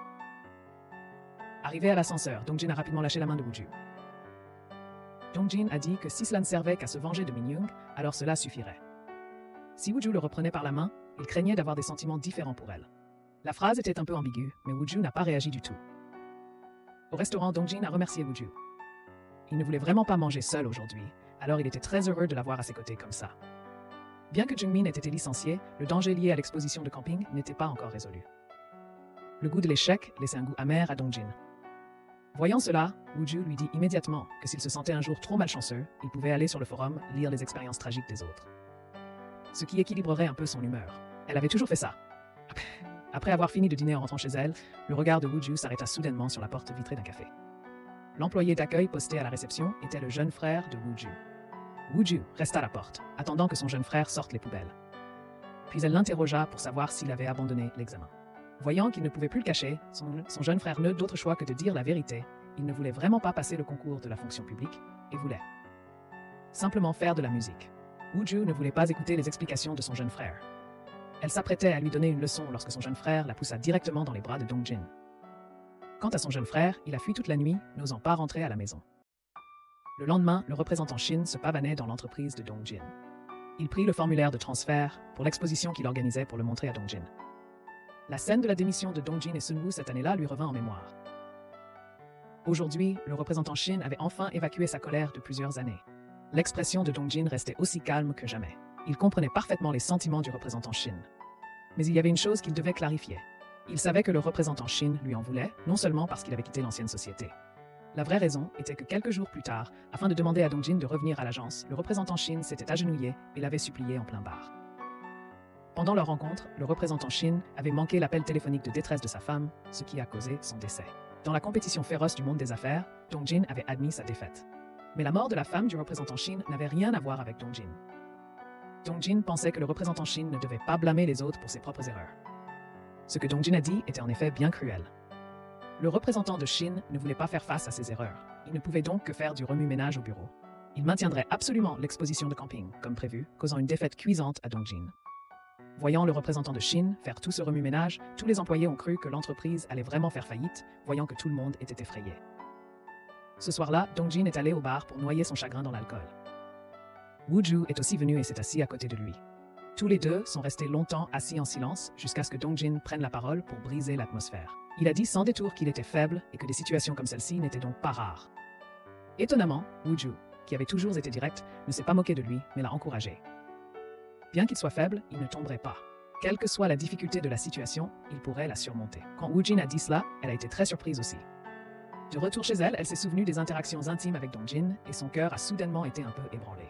Arrivé à l'ascenseur, Dongjin a rapidement lâché la main de Wooju. Dongjin a dit que si cela ne servait qu'à se venger de Min-young, alors cela suffirait. Si Woo-ju le reprenait par la main, il craignait d'avoir des sentiments différents pour elle. La phrase était un peu ambiguë, mais Woo-ju n'a pas réagi du tout. Au restaurant, Dongjin a remercié Woo-ju. Il ne voulait vraiment pas manger seul aujourd'hui, alors il était très heureux de l'avoir à ses côtés comme ça. Bien que Jungmin ait été licencié, le danger lié à l'exposition de camping n'était pas encore résolu. Le goût de l'échec laissait un goût amer à Dongjin. Voyant cela, Woo-ju lui dit immédiatement que s'il se sentait un jour trop malchanceux, il pouvait aller sur le forum lire les expériences tragiques des autres. Ce qui équilibrerait un peu son humeur. Elle avait toujours fait ça. Après avoir fini de dîner en rentrant chez elle, le regard de Woo-ju s'arrêta soudainement sur la porte vitrée d'un café. L'employé d'accueil posté à la réception était le jeune frère de Woo-ju. Woo-ju resta à la porte, attendant que son jeune frère sorte les poubelles. Puis elle l'interrogea pour savoir s'il avait abandonné l'examen. Voyant qu'il ne pouvait plus le cacher, son jeune frère n'eut d'autre choix que de dire la vérité. Il ne voulait vraiment pas passer le concours de la fonction publique et voulait simplement faire de la musique. Woo-ju ne voulait pas écouter les explications de son jeune frère. Elle s'apprêtait à lui donner une leçon lorsque son jeune frère la poussa directement dans les bras de Dongjin. Quant à son jeune frère, il a fui toute la nuit, n'osant pas rentrer à la maison. Le lendemain, le représentant Shin se pavanait dans l'entreprise de Dongjin. Il prit le formulaire de transfert pour l'exposition qu'il organisait pour le montrer à Dongjin. La scène de la démission de Dongjin et Sunwoo cette année-là lui revint en mémoire. Aujourd'hui, le représentant Shin avait enfin évacué sa colère de plusieurs années. L'expression de Dongjin restait aussi calme que jamais. Il comprenait parfaitement les sentiments du représentant Shin. Mais il y avait une chose qu'il devait clarifier. Il savait que le représentant Shin lui en voulait, non seulement parce qu'il avait quitté l'ancienne société. La vraie raison était que quelques jours plus tard, afin de demander à Dongjin de revenir à l'agence, le représentant Shin s'était agenouillé et l'avait supplié en plein bar. Pendant leur rencontre, le représentant Shin avait manqué l'appel téléphonique de détresse de sa femme, ce qui a causé son décès. Dans la compétition féroce du monde des affaires, Dongjin avait admis sa défaite. Mais la mort de la femme du représentant Shin n'avait rien à voir avec Dongjin. Dongjin pensait que le représentant Shin ne devait pas blâmer les autres pour ses propres erreurs. Ce que Dongjin a dit était en effet bien cruel. Le représentant de Shin ne voulait pas faire face à ses erreurs. Il ne pouvait donc que faire du remue-ménage au bureau. Il maintiendrait absolument l'exposition de camping, comme prévu, causant une défaite cuisante à Dongjin. Voyant le représentant de Shin faire tout ce remue-ménage, tous les employés ont cru que l'entreprise allait vraiment faire faillite, voyant que tout le monde était effrayé. Ce soir-là, Dongjin est allé au bar pour noyer son chagrin dans l'alcool. Woo-ju est aussi venu et s'est assis à côté de lui. Tous les deux sont restés longtemps assis en silence jusqu'à ce que Dongjin prenne la parole pour briser l'atmosphère. Il a dit sans détour qu'il était faible et que des situations comme celle-ci n'étaient donc pas rares. Étonnamment, Woo-ju, qui avait toujours été direct, ne s'est pas moqué de lui, mais l'a encouragé. Bien qu'il soit faible, il ne tomberait pas. Quelle que soit la difficulté de la situation, il pourrait la surmonter. Quand Woo-jin a dit cela, elle a été très surprise aussi. De retour chez elle, elle s'est souvenue des interactions intimes avec Dongjin et son cœur a soudainement été un peu ébranlé.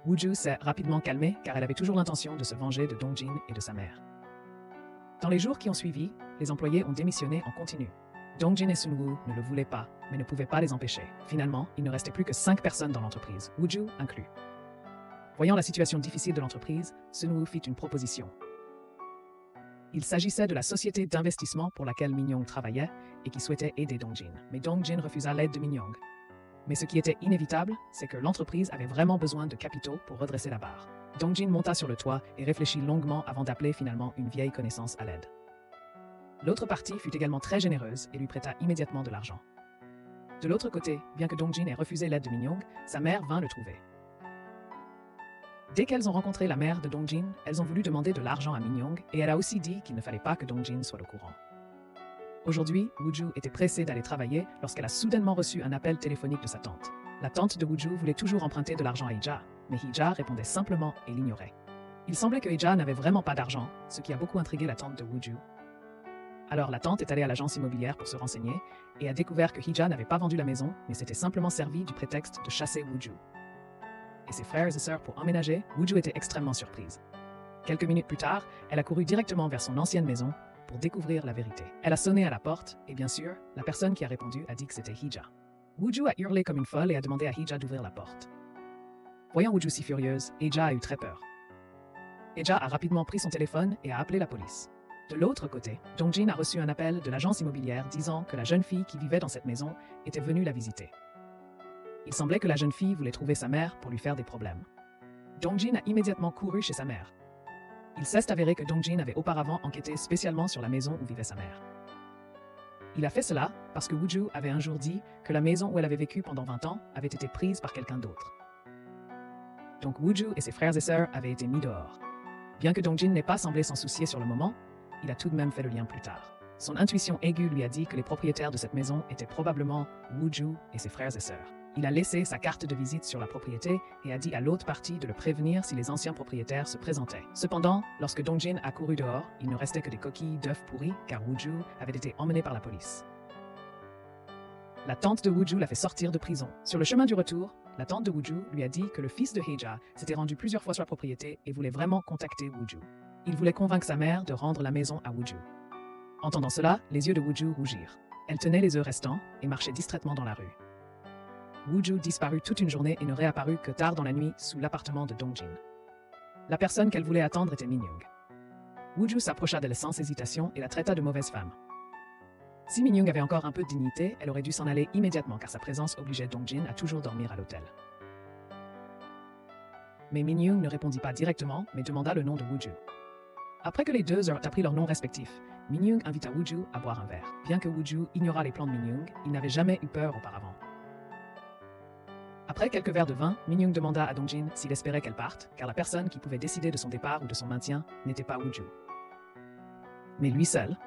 Woo-ju s'est rapidement calmée car elle avait toujours l'intention de se venger de Dongjin et de sa mère. Dans les jours qui ont suivi, les employés ont démissionné en continu. Dongjin et Sunwoo ne le voulaient pas, mais ne pouvaient pas les empêcher. Finalement, il ne restait plus que 5 personnes dans l'entreprise, Woo-ju inclus. Voyant la situation difficile de l'entreprise, Sunwoo fit une proposition. Il s'agissait de la société d'investissement pour laquelle Min-young travaillait et qui souhaitait aider Dongjin. Mais Dongjin refusa l'aide de Min-young. Mais ce qui était inévitable, c'est que l'entreprise avait vraiment besoin de capitaux pour redresser la barre. Dongjin monta sur le toit et réfléchit longuement avant d'appeler finalement une vieille connaissance à l'aide. L'autre partie fut également très généreuse et lui prêta immédiatement de l'argent. De l'autre côté, bien que Dongjin ait refusé l'aide de Min-young, sa mère vint le trouver. Dès qu'elles ont rencontré la mère de Dongjin, elles ont voulu demander de l'argent à Min-young et elle a aussi dit qu'il ne fallait pas que Dongjin soit au courant. Aujourd'hui, Woo-ju était pressée d'aller travailler lorsqu'elle a soudainement reçu un appel téléphonique de sa tante. La tante de Woo-ju voulait toujours emprunter de l'argent à Hee-ja, mais Hee-ja répondait simplement et l'ignorait. Il semblait que Hee-ja n'avait vraiment pas d'argent, ce qui a beaucoup intrigué la tante de Woo-ju. Alors la tante est allée à l'agence immobilière pour se renseigner et a découvert que Hee-ja n'avait pas vendu la maison, mais s'était simplement servi du prétexte de chasser Woo-ju. Et ses frères et sœurs pour emménager, Woo-ju était extrêmement surprise. Quelques minutes plus tard, elle a couru directement vers son ancienne maison pour découvrir la vérité. Elle a sonné à la porte et bien sûr, la personne qui a répondu a dit que c'était Hee-ja. Woo-ju a hurlé comme une folle et a demandé à Hee-ja d'ouvrir la porte. Voyant Woo-ju si furieuse, Hee-ja a eu très peur. Hee-ja a rapidement pris son téléphone et a appelé la police. De l'autre côté, Dongjin a reçu un appel de l'agence immobilière disant que la jeune fille qui vivait dans cette maison était venue la visiter. Il semblait que la jeune fille voulait trouver sa mère pour lui faire des problèmes. Dongjin a immédiatement couru chez sa mère. Il s'est avéré que Dongjin avait auparavant enquêté spécialement sur la maison où vivait sa mère. Il a fait cela parce que Wooju avait un jour dit que la maison où elle avait vécu pendant 20 ans avait été prise par quelqu'un d'autre. Donc Wooju et ses frères et sœurs avaient été mis dehors. Bien que Dongjin n'ait pas semblé s'en soucier sur le moment, il a tout de même fait le lien plus tard. Son intuition aiguë lui a dit que les propriétaires de cette maison étaient probablement Wooju et ses frères et sœurs. Il a laissé sa carte de visite sur la propriété et a dit à l'autre partie de le prévenir si les anciens propriétaires se présentaient. Cependant, lorsque Dongjin a couru dehors, il ne restait que des coquilles d'œufs pourris car Wooju avait été emmené par la police. La tante de Wooju l'a fait sortir de prison. Sur le chemin du retour, la tante de Wooju lui a dit que le fils de Heija s'était rendu plusieurs fois sur la propriété et voulait vraiment contacter Wooju. Il voulait convaincre sa mère de rendre la maison à Wooju. Entendant cela, les yeux de Wooju rougirent. Elle tenait les œufs restants et marchait distraitement dans la rue. Wooju disparut toute une journée et ne réapparut que tard dans la nuit sous l'appartement de Dongjin. La personne qu'elle voulait attendre était Minyoung. Wooju s'approcha d'elle sans hésitation et la traita de mauvaise femme. Si Minyoung avait encore un peu de dignité, elle aurait dû s'en aller immédiatement car sa présence obligeait Dongjin à toujours dormir à l'hôtel. Mais Minyoung ne répondit pas directement, mais demanda le nom de Wooju. Après que les deux eurent appris leurs noms respectifs, Minyoung invita Wooju à boire un verre. Bien que Wooju ignorât les plans de Minyoung, il n'avait jamais eu peur auparavant. Après quelques verres de vin, Minyoung demanda à Dongjin s'il espérait qu'elle parte, car la personne qui pouvait décider de son départ ou de son maintien n'était pas Wooju, mais lui seul.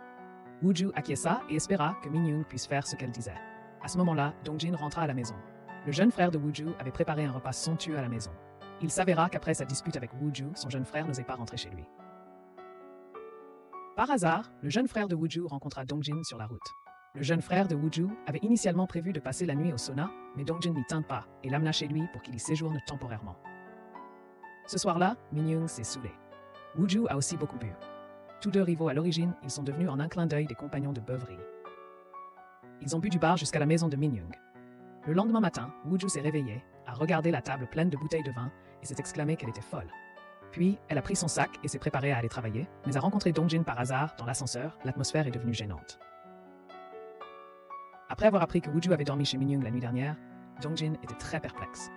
Wooju acquiesça et espéra que Minyoung puisse faire ce qu'elle disait. À ce moment-là, Dongjin rentra à la maison. Le jeune frère de Wooju avait préparé un repas somptueux à la maison. Il s'avéra qu'après sa dispute avec Wooju, son jeune frère n'osait pas rentrer chez lui. Par hasard, le jeune frère de Wooju rencontra Dongjin sur la route. Le jeune frère de Wooju avait initialement prévu de passer la nuit au sauna, mais Dongjin n'y tint pas et l'amena chez lui pour qu'il y séjourne temporairement. Ce soir-là, Minyoung s'est saoulé. Wooju a aussi beaucoup bu. Tous deux rivaux à l'origine, ils sont devenus en un clin d'œil des compagnons de beuverie. Ils ont bu du bar jusqu'à la maison de Minyoung. Le lendemain matin, Wooju s'est réveillée, a regardé la table pleine de bouteilles de vin et s'est exclamé qu'elle était folle. Puis, elle a pris son sac et s'est préparée à aller travailler, mais a rencontré Dongjin par hasard dans l'ascenseur. L'atmosphère est devenue gênante. Après avoir appris que Wooju avait dormi chez Minyoung la nuit dernière, Dongjin était très perplexe.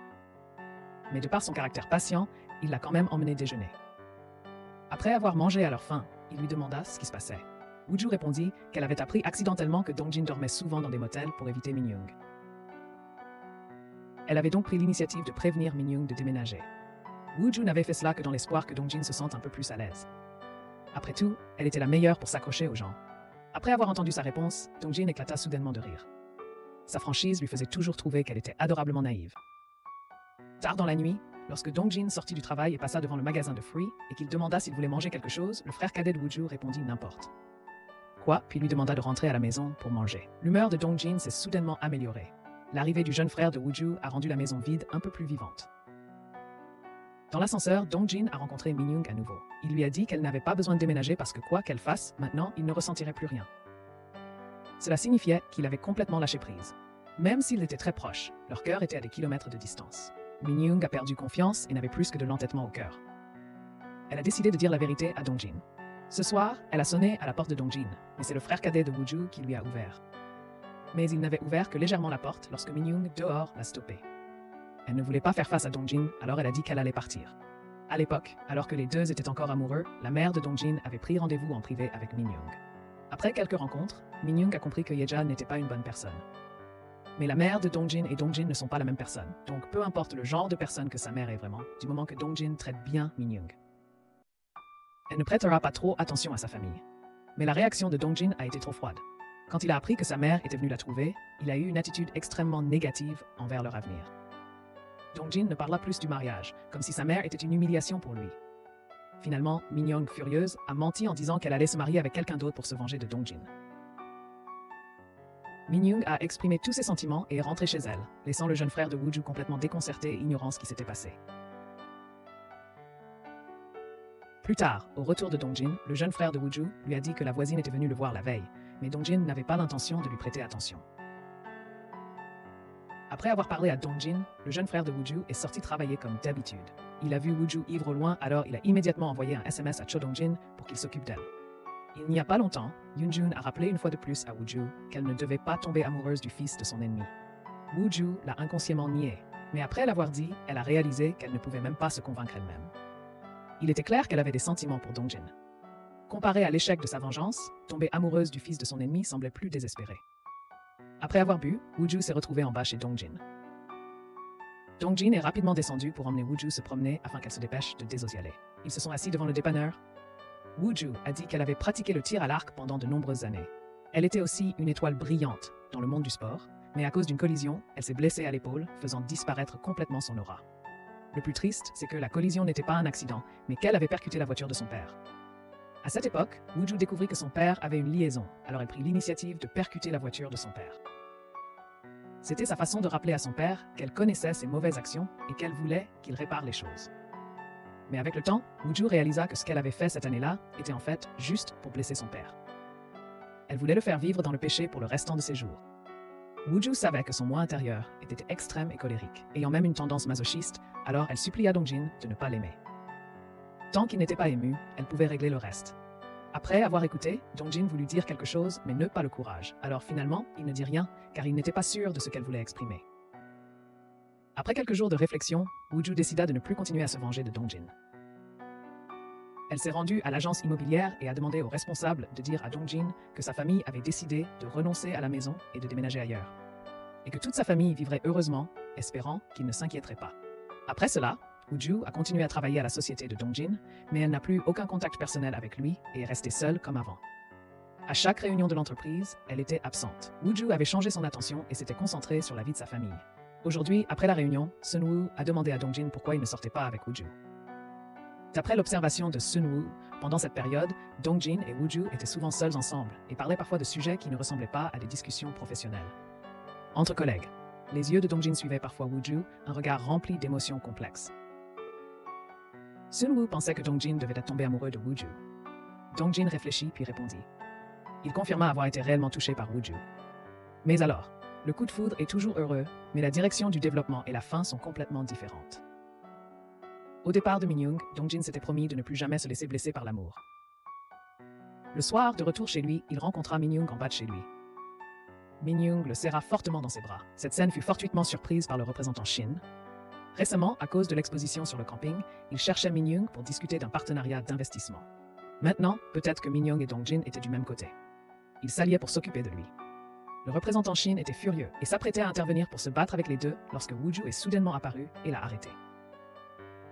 Mais de par son caractère patient, il l'a quand même emmené déjeuner. Après avoir mangé à leur faim, il lui demanda ce qui se passait. Wooju répondit qu'elle avait appris accidentellement que Dongjin dormait souvent dans des motels pour éviter Minyoung. Elle avait donc pris l'initiative de prévenir Minyoung de déménager. Wooju n'avait fait cela que dans l'espoir que Dongjin se sente un peu plus à l'aise. Après tout, elle était la meilleure pour s'accrocher aux gens. Après avoir entendu sa réponse, Dongjin éclata soudainement de rire. Sa franchise lui faisait toujours trouver qu'elle était adorablement naïve. Tard dans la nuit, lorsque Dongjin sortit du travail et passa devant le magasin de fruits et qu'il demanda s'il voulait manger quelque chose, le frère cadet de Wooju répondit n'importe quoi, puis lui demanda de rentrer à la maison pour manger. L'humeur de Dongjin s'est soudainement améliorée. L'arrivée du jeune frère de Wooju a rendu la maison vide un peu plus vivante. Dans l'ascenseur, Dongjin a rencontré Minyoung à nouveau. Il lui a dit qu'elle n'avait pas besoin de déménager parce que quoi qu'elle fasse, maintenant, il ne ressentirait plus rien. Cela signifiait qu'il avait complètement lâché prise. Même s'ils étaient très proches, leur cœur était à des kilomètres de distance. Minyoung a perdu confiance et n'avait plus que de l'entêtement au cœur. Elle a décidé de dire la vérité à Dongjin. Ce soir, elle a sonné à la porte de Dongjin, mais c'est le frère cadet de Wooju qui lui a ouvert. Mais il n'avait ouvert que légèrement la porte lorsque Minyoung, dehors, l'a stoppé. Elle ne voulait pas faire face à Dongjin, alors elle a dit qu'elle allait partir. À l'époque, alors que les deux étaient encore amoureux, la mère de Dongjin avait pris rendez-vous en privé avec Minyoung. Après quelques rencontres, Minyoung a compris que Heija n'était pas une bonne personne. Mais la mère de Dongjin et Dongjin ne sont pas la même personne, donc peu importe le genre de personne que sa mère est vraiment, du moment que Dongjin traite bien Minyoung. Elle ne prêtera pas trop attention à sa famille. Mais la réaction de Dongjin a été trop froide. Quand il a appris que sa mère était venue la trouver, il a eu une attitude extrêmement négative envers leur avenir. Dongjin ne parla plus du mariage, comme si sa mère était une humiliation pour lui. Finalement, Minyoung, furieuse, a menti en disant qu'elle allait se marier avec quelqu'un d'autre pour se venger de Dongjin. Minyoung a exprimé tous ses sentiments et est rentrée chez elle, laissant le jeune frère de Wooju complètement déconcerté et ignorant ce qui s'était passé. Plus tard, au retour de Dongjin, le jeune frère de Wooju lui a dit que la voisine était venue le voir la veille, mais Dongjin n'avait pas l'intention de lui prêter attention. Après avoir parlé à Dongjin, le jeune frère de Wooju est sorti travailler comme d'habitude. Il a vu Wooju ivre au loin, alors il a immédiatement envoyé un SMS à Cho Dongjin pour qu'il s'occupe d'elle. Il n'y a pas longtemps, Yoonjun a rappelé une fois de plus à Wooju qu'elle ne devait pas tomber amoureuse du fils de son ennemi. Wooju l'a inconsciemment nié, mais après l'avoir dit, elle a réalisé qu'elle ne pouvait même pas se convaincre elle-même. Il était clair qu'elle avait des sentiments pour Dongjin. Comparé à l'échec de sa vengeance, tomber amoureuse du fils de son ennemi semblait plus désespérée. Après avoir bu, Woo-ju s'est retrouvée en bas chez Dong-jin. Dong-jin est rapidement descendu pour emmener Woo-ju se promener afin qu'elle se dépêche de désosialer. Ils se sont assis devant le dépanneur. Woo-ju a dit qu'elle avait pratiqué le tir à l'arc pendant de nombreuses années. Elle était aussi une étoile brillante dans le monde du sport, mais à cause d'une collision, elle s'est blessée à l'épaule, faisant disparaître complètement son aura. Le plus triste, c'est que la collision n'était pas un accident, mais qu'elle avait percuté la voiture de son père. À cette époque, Woo-ju découvrit que son père avait une liaison, alors elle prit l'initiative de percuter la voiture de son père. C'était sa façon de rappeler à son père qu'elle connaissait ses mauvaises actions et qu'elle voulait qu'il répare les choses. Mais avec le temps, Woo-ju réalisa que ce qu'elle avait fait cette année-là était en fait juste pour blesser son père. Elle voulait le faire vivre dans le péché pour le restant de ses jours. Woo-ju savait que son moi intérieur était extrême et colérique, ayant même une tendance masochiste, alors elle supplia Dong-jin de ne pas l'aimer. Tant qu'il n'était pas ému, elle pouvait régler le reste. Après avoir écouté, Dong-jin voulut dire quelque chose, mais n'eut pas le courage. Alors finalement, il ne dit rien, car il n'était pas sûr de ce qu'elle voulait exprimer. Après quelques jours de réflexion, Woo-ju décida de ne plus continuer à se venger de Dong-jin. Elle s'est rendue à l'agence immobilière et a demandé au responsable de dire à Dong-jin que sa famille avait décidé de renoncer à la maison et de déménager ailleurs. Et que toute sa famille vivrait heureusement, espérant qu'il ne s'inquiéterait pas. Après cela, Woo-ju a continué à travailler à la société de Dong-jin, mais elle n'a plus aucun contact personnel avec lui et est restée seule comme avant. À chaque réunion de l'entreprise, elle était absente. Woo-ju avait changé son attention et s'était concentrée sur la vie de sa famille. Aujourd'hui, après la réunion, Sun-woo a demandé à Dong-jin pourquoi il ne sortait pas avec Woo-ju. D'après l'observation de Sun-woo, pendant cette période, Dong-jin et Woo-ju étaient souvent seuls ensemble et parlaient parfois de sujets qui ne ressemblaient pas à des discussions professionnelles. Entre collègues, les yeux de Dong-jin suivaient parfois Woo-ju, un regard rempli d'émotions complexes. Sun-woo pensait que Dong-jin devait être tombé amoureux de Woo-ju. Dong-jin réfléchit puis répondit. Il confirma avoir été réellement touché par Woo-ju. Mais alors, le coup de foudre est toujours heureux, mais la direction du développement et la fin sont complètement différentes. Au départ de Min-young, Dong-jin s'était promis de ne plus jamais se laisser blesser par l'amour. Le soir, de retour chez lui, il rencontra Min-young en bas de chez lui. Min-young le serra fortement dans ses bras. Cette scène fut fortuitement surprise par le représentant Shin. Récemment, à cause de l'exposition sur le camping, il cherchait Min-young pour discuter d'un partenariat d'investissement. Maintenant, peut-être que Min-young et Dong-jin étaient du même côté. Ils s'alliaient pour s'occuper de lui. Le représentant Shin était furieux et s'apprêtait à intervenir pour se battre avec les deux lorsque Woo-ju est soudainement apparu et l'a arrêté.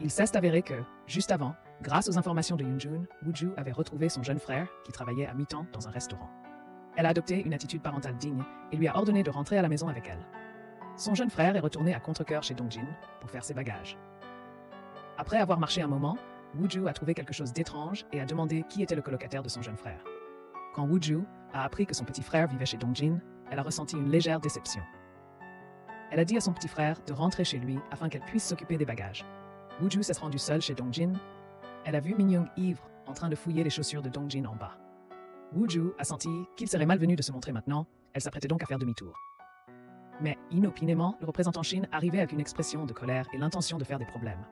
Il s'est avéré que, juste avant, grâce aux informations de Yoon-jun, Woo-ju avait retrouvé son jeune frère qui travaillait à mi-temps dans un restaurant. Elle a adopté une attitude parentale digne et lui a ordonné de rentrer à la maison avec elle. Son jeune frère est retourné à contre-cœur chez Dong-jin pour faire ses bagages. Après avoir marché un moment, Woo-ju a trouvé quelque chose d'étrange et a demandé qui était le colocataire de son jeune frère. Quand Woo-ju a appris que son petit frère vivait chez Dong-jin, elle a ressenti une légère déception. Elle a dit à son petit frère de rentrer chez lui afin qu'elle puisse s'occuper des bagages. Woo-ju s'est rendue seule chez Dong-jin. Elle a vu Min-young ivre en train de fouiller les chaussures de Dong-jin en bas. Woo-ju a senti qu'il serait malvenu de se montrer maintenant, elle s'apprêtait donc à faire demi-tour. Mais inopinément, le représentant Shin arrivait avec une expression de colère et l'intention de faire des problèmes.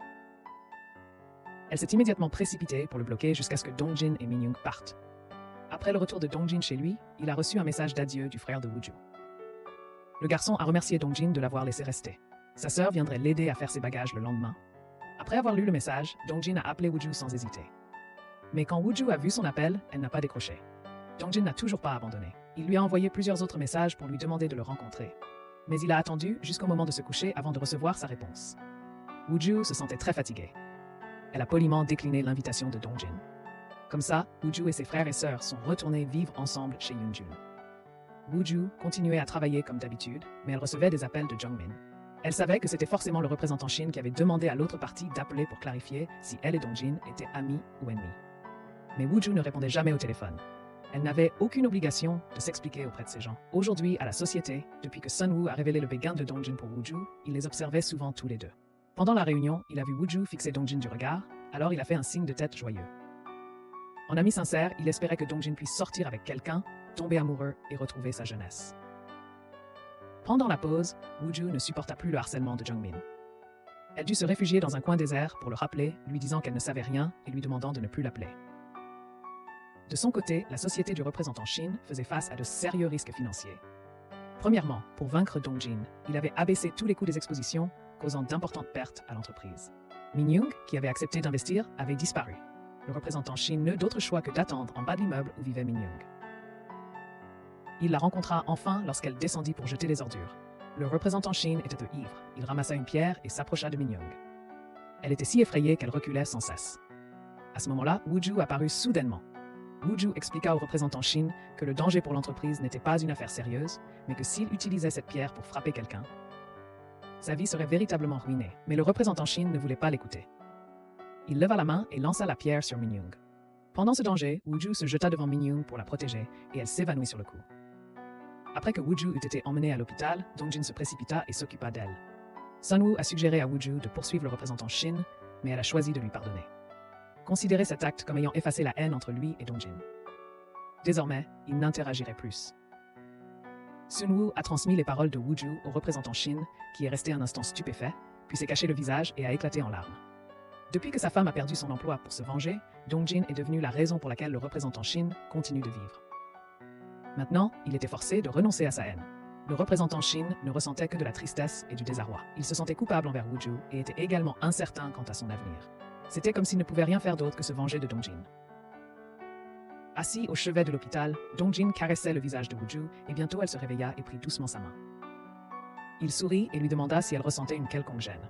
Elle s'est immédiatement précipitée pour le bloquer jusqu'à ce que Dong-jin et Min-young partent. Après le retour de Dong-jin chez lui, il a reçu un message d'adieu du frère de Woo-ju. Le garçon a remercié Dong-jin de l'avoir laissé rester. Sa sœur viendrait l'aider à faire ses bagages le lendemain. Après avoir lu le message, Dong-jin a appelé Woo-ju sans hésiter. Mais quand Woo-ju a vu son appel, elle n'a pas décroché. Dong-jin n'a toujours pas abandonné. Il lui a envoyé plusieurs autres messages pour lui demander de le rencontrer. Mais il a attendu jusqu'au moment de se coucher avant de recevoir sa réponse. Woo-ju se sentait très fatiguée. Elle a poliment décliné l'invitation de Dong-jin. Comme ça, Woo-ju et ses frères et sœurs sont retournés vivre ensemble chez Yoon-jun. Woo-ju continuait à travailler comme d'habitude, mais elle recevait des appels de Jung-min. Elle savait que c'était forcément le représentant Shin qui avait demandé à l'autre partie d'appeler pour clarifier si elle et Dong-jin étaient amis ou ennemis. Mais Woo-ju ne répondait jamais au téléphone. Elle n'avait aucune obligation de s'expliquer auprès de ces gens. Aujourd'hui, à la société, depuis que Sun-woo a révélé le béguin de Dong-jin pour Woo-ju, il les observait souvent tous les deux. Pendant la réunion, il a vu Woo-ju fixer Dong-jin du regard, alors il a fait un signe de tête joyeux. En ami sincère, il espérait que Dong-jin puisse sortir avec quelqu'un, tomber amoureux et retrouver sa jeunesse. Pendant la pause, Woo-ju ne supporta plus le harcèlement de Jung-min. Elle dut se réfugier dans un coin désert pour le rappeler, lui disant qu'elle ne savait rien et lui demandant de ne plus l'appeler. De son côté, la société du représentant Shin faisait face à de sérieux risques financiers. Premièrement, pour vaincre Dong-jin, il avait abaissé tous les coûts des expositions, causant d'importantes pertes à l'entreprise. Min-young, qui avait accepté d'investir, avait disparu. Le représentant Shin n'eut d'autre choix que d'attendre en bas de l'immeuble où vivait Min Young. Il la rencontra enfin lorsqu'elle descendit pour jeter les ordures. Le représentant Shin était ivre. Il ramassa une pierre et s'approcha de Min Young. Elle était si effrayée qu'elle reculait sans cesse. À ce moment-là, Woo-ju apparut soudainement. Woo-ju expliqua au représentant Shin que le danger pour l'entreprise n'était pas une affaire sérieuse, mais que s'il utilisait cette pierre pour frapper quelqu'un, sa vie serait véritablement ruinée. Mais le représentant Shin ne voulait pas l'écouter. Il leva la main et lança la pierre sur Min Young. Pendant ce danger, Woo-ju se jeta devant Min Young pour la protéger et elle s'évanouit sur le coup. Après que Woo-ju eut été emmenée à l'hôpital, Dong-jin se précipita et s'occupa d'elle. Sun-woo a suggéré à Woo-ju de poursuivre le représentant Shin, mais elle a choisi de lui pardonner. Considérez cet acte comme ayant effacé la haine entre lui et Dong-jin. Désormais, il n'interagirait plus. Sun-woo a transmis les paroles de Woo-ju au représentant Shin, qui est resté un instant stupéfait, puis s'est caché le visage et a éclaté en larmes. Depuis que sa femme a perdu son emploi pour se venger, Dong-jin est devenu la raison pour laquelle le représentant Shin continue de vivre. Maintenant, il était forcé de renoncer à sa haine. Le représentant Shin ne ressentait que de la tristesse et du désarroi. Il se sentait coupable envers Woo-ju et était également incertain quant à son avenir. C'était comme s'il ne pouvait rien faire d'autre que se venger de Dong-jin. Assis au chevet de l'hôpital, Dong-jin caressait le visage de Woo-ju et bientôt elle se réveilla et prit doucement sa main. Il sourit et lui demanda si elle ressentait une quelconque gêne.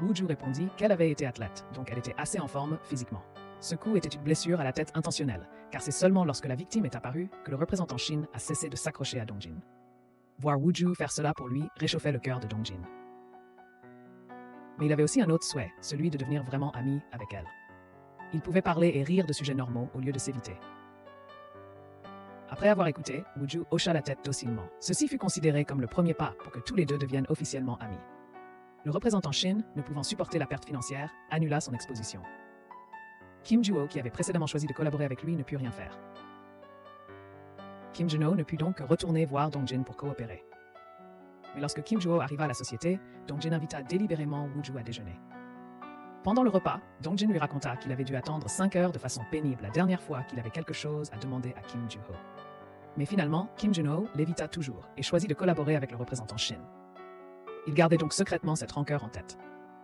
Woo-ju répondit qu'elle avait été athlète, donc elle était assez en forme physiquement. Ce coup était une blessure à la tête intentionnelle, car c'est seulement lorsque la victime est apparue que le représentant Shin a cessé de s'accrocher à Dong-jin. Voir Woo-ju faire cela pour lui réchauffait le cœur de Dong-jin. Mais il avait aussi un autre souhait, celui de devenir vraiment ami avec elle. Il pouvait parler et rire de sujets normaux au lieu de s'éviter. Après avoir écouté, Woo-ju hocha la tête docilement. Ceci fut considéré comme le premier pas pour que tous les deux deviennent officiellement amis. Le représentant Shin, ne pouvant supporter la perte financière, annula son exposition. Kim Joo, qui avait précédemment choisi de collaborer avec lui, ne put rien faire. Kim Jun-ho ne put donc que retourner voir Dong-jin pour coopérer. Mais lorsque Kim Joo arriva à la société, Dong-jin invita délibérément Woo-ju à déjeuner. Pendant le repas, Dong-jin lui raconta qu'il avait dû attendre 5 heures de façon pénible la dernière fois qu'il avait quelque chose à demander à Kim Joo-ho. Mais finalement, Kim Jun-ho l'évita toujours et choisit de collaborer avec le représentant Shin. Il gardait donc secrètement cette rancœur en tête.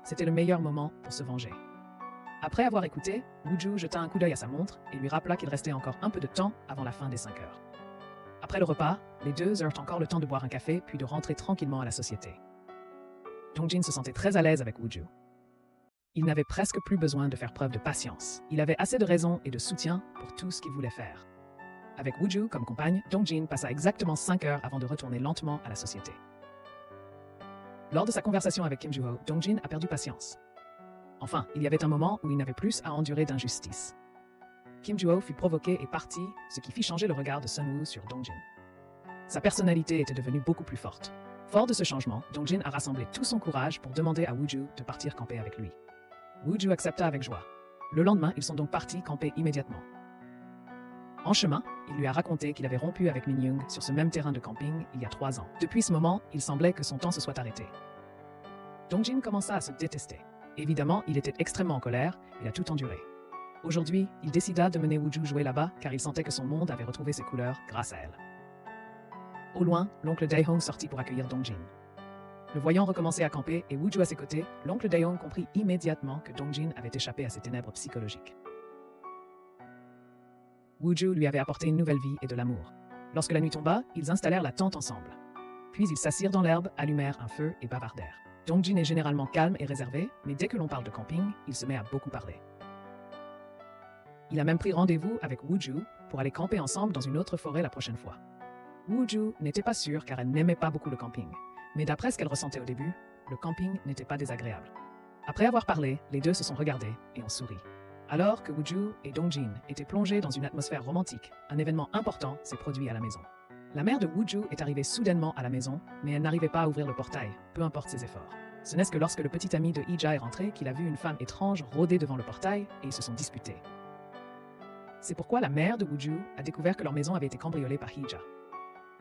C'était le meilleur moment pour se venger. Après avoir écouté, Woo-ju jeta un coup d'œil à sa montre et lui rappela qu'il restait encore un peu de temps avant la fin des 5 heures. Après le repas, les deux eurent encore le temps de boire un café puis de rentrer tranquillement à la société. Dong-jin se sentait très à l'aise avec Woo-ju. Il n'avait presque plus besoin de faire preuve de patience. Il avait assez de raisons et de soutien pour tout ce qu'il voulait faire. Avec Woo-ju comme compagne, Dong-jin passa exactement 5 heures avant de retourner lentement à la société. Lors de sa conversation avec Kim Joo-ho, Dong-jin a perdu patience. Enfin, il y avait un moment où il n'avait plus à endurer d'injustice. Kim Joo-ho fut provoqué et parti, ce qui fit changer le regard de Sun-woo sur Dong-jin. Sa personnalité était devenue beaucoup plus forte. Fort de ce changement, Dong-jin a rassemblé tout son courage pour demander à Woo-ju de partir camper avec lui. Woo-ju accepta avec joie. Le lendemain, ils sont donc partis camper immédiatement. En chemin, il lui a raconté qu'il avait rompu avec Min Young sur ce même terrain de camping il y a 3 ans. Depuis ce moment, il semblait que son temps se soit arrêté. Dong-jin commença à se détester. Évidemment, il était extrêmement en colère, il a tout enduré. Aujourd'hui, il décida de mener Woo-ju jouer là-bas car il sentait que son monde avait retrouvé ses couleurs grâce à elle. Au loin, l'oncle Dae-hong sortit pour accueillir Dong-jin. Le voyant recommencer à camper et Woo-ju à ses côtés, l'oncle Dae-hong comprit immédiatement que Dong-jin avait échappé à ses ténèbres psychologiques. Woo-ju lui avait apporté une nouvelle vie et de l'amour. Lorsque la nuit tomba, ils installèrent la tente ensemble. Puis ils s'assirent dans l'herbe, allumèrent un feu et bavardèrent. Dong-jin est généralement calme et réservé, mais dès que l'on parle de camping, il se met à beaucoup parler. Il a même pris rendez-vous avec Woo-ju pour aller camper ensemble dans une autre forêt la prochaine fois. Woo-ju n'était pas sûre car elle n'aimait pas beaucoup le camping. Mais d'après ce qu'elle ressentait au début, le camping n'était pas désagréable. Après avoir parlé, les deux se sont regardés et ont souri. Alors que Woo-ju et Dong-jin étaient plongés dans une atmosphère romantique, un événement important s'est produit à la maison. La mère de Woo-ju est arrivée soudainement à la maison, mais elle n'arrivait pas à ouvrir le portail, peu importe ses efforts. Ce n'est que lorsque le petit ami de Hee-ja est rentré qu'il a vu une femme étrange rôder devant le portail et ils se sont disputés. C'est pourquoi la mère de Woo-ju a découvert que leur maison avait été cambriolée par Hee-ja.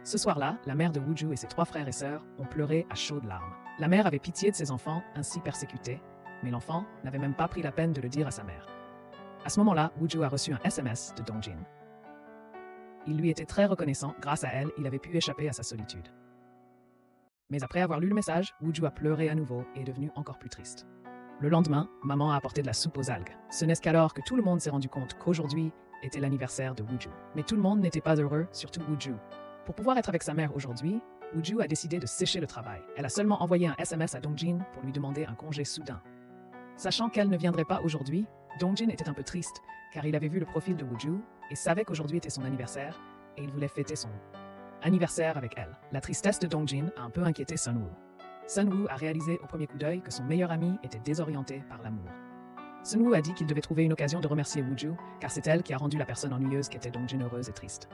Ce soir-là, la mère de Woo-ju et ses 3 frères et sœurs ont pleuré à chaudes larmes. La mère avait pitié de ses enfants, ainsi persécutés, mais l'enfant n'avait même pas pris la peine de le dire à sa mère. À ce moment-là, Woo-ju a reçu un SMS de Dong-jin. Il lui était très reconnaissant, grâce à elle, il avait pu échapper à sa solitude. Mais après avoir lu le message, Woo-ju a pleuré à nouveau et est devenu encore plus triste. Le lendemain, maman a apporté de la soupe aux algues. Ce n'est qu'alors que tout le monde s'est rendu compte qu'aujourd'hui était l'anniversaire de Wooju. Mais tout le monde n'était pas heureux, surtout Wooju. Pour pouvoir être avec sa mère aujourd'hui, Wooju a décidé de sécher le travail. Elle a seulement envoyé un SMS à Dongjin pour lui demander un congé soudain. Sachant qu'elle ne viendrait pas aujourd'hui, Dongjin était un peu triste car il avait vu le profil de Wooju et savait qu'aujourd'hui était son anniversaire et il voulait fêter son anniversaire avec elle. La tristesse de Dongjin a un peu inquiété Sunwoo. Sunwoo a réalisé au premier coup d'œil que son meilleur ami était désorienté par l'amour. Sunwoo a dit qu'il devait trouver une occasion de remercier Wooju car c'est elle qui a rendu la personne ennuyeuse qu'était Dongjin heureuse et triste.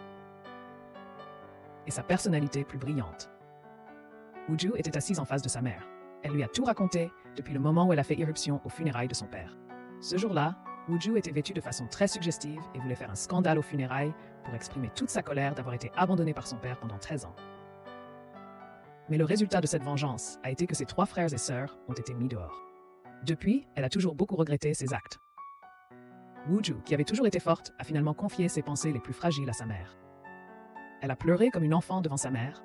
Et sa personnalité plus brillante. Wooju était assise en face de sa mère. Elle lui a tout raconté depuis le moment où elle a fait irruption aux funérailles de son père. Ce jour-là, Wooju était vêtue de façon très suggestive et voulait faire un scandale aux funérailles pour exprimer toute sa colère d'avoir été abandonnée par son père pendant 13 ans. Mais le résultat de cette vengeance a été que ses 3 frères et sœurs ont été mis dehors. Depuis, elle a toujours beaucoup regretté ses actes. Wooju, qui avait toujours été forte, a finalement confié ses pensées les plus fragiles à sa mère. Elle a pleuré comme une enfant devant sa mère.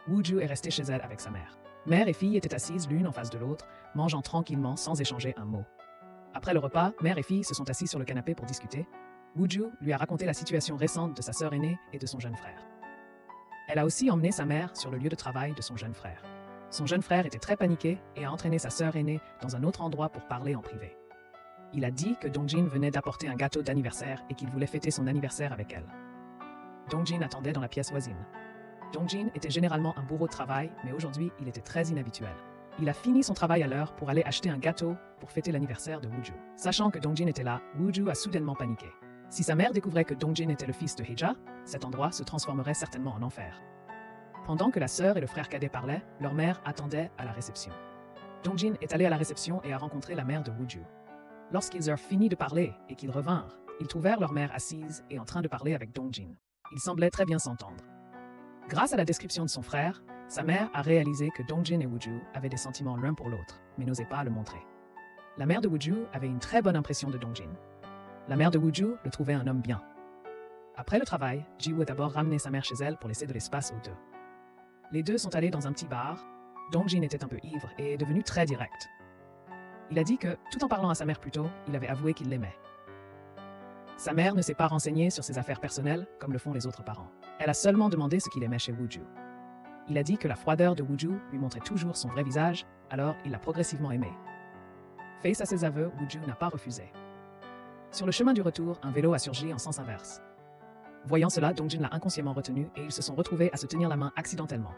Wooju est restée chez elle avec sa mère. Mère et fille étaient assises l'une en face de l'autre, mangeant tranquillement sans échanger un mot. Après le repas, mère et fille se sont assises sur le canapé pour discuter. Wooju lui a raconté la situation récente de sa sœur aînée et de son jeune frère. Elle a aussi emmené sa mère sur le lieu de travail de son jeune frère. Son jeune frère était très paniqué et a entraîné sa sœur aînée dans un autre endroit pour parler en privé. Il a dit que Dongjin venait d'apporter un gâteau d'anniversaire et qu'il voulait fêter son anniversaire avec elle. Dongjin attendait dans la pièce voisine. Dongjin était généralement un bourreau de travail, mais aujourd'hui, il était très inhabituel. Il a fini son travail à l'heure pour aller acheter un gâteau pour fêter l'anniversaire de Wooju. Sachant que Dongjin était là, Wooju a soudainement paniqué. Si sa mère découvrait que Dongjin était le fils de Heja, cet endroit se transformerait certainement en enfer. Pendant que la sœur et le frère cadet parlaient, leur mère attendait à la réception. Dongjin est allé à la réception et a rencontré la mère de Wooju. Lorsqu'ils eurent fini de parler et qu'ils revinrent, ils trouvèrent leur mère assise et en train de parler avec Dongjin. Ils semblaient très bien s'entendre. Grâce à la description de son frère, sa mère a réalisé que Dongjin et Wooju avaient des sentiments l'un pour l'autre, mais n'osaient pas le montrer. La mère de Wooju avait une très bonne impression de Dongjin. La mère de Wooju le trouvait un homme bien. Après le travail, Jiwoo a d'abord ramené sa mère chez elle pour laisser de l'espace aux deux. Les deux sont allés dans un petit bar. Dongjin était un peu ivre et est devenu très direct. Il a dit que, tout en parlant à sa mère plus tôt, il avait avoué qu'il l'aimait. Sa mère ne s'est pas renseignée sur ses affaires personnelles comme le font les autres parents. Elle a seulement demandé ce qu'il aimait chez Wooju. Il a dit que la froideur de Wooju lui montrait toujours son vrai visage, alors il l'a progressivement aimé. Face à ses aveux, Wooju n'a pas refusé. Sur le chemin du retour, un vélo a surgi en sens inverse. Voyant cela, Dongjin l'a inconsciemment retenu et ils se sont retrouvés à se tenir la main accidentellement.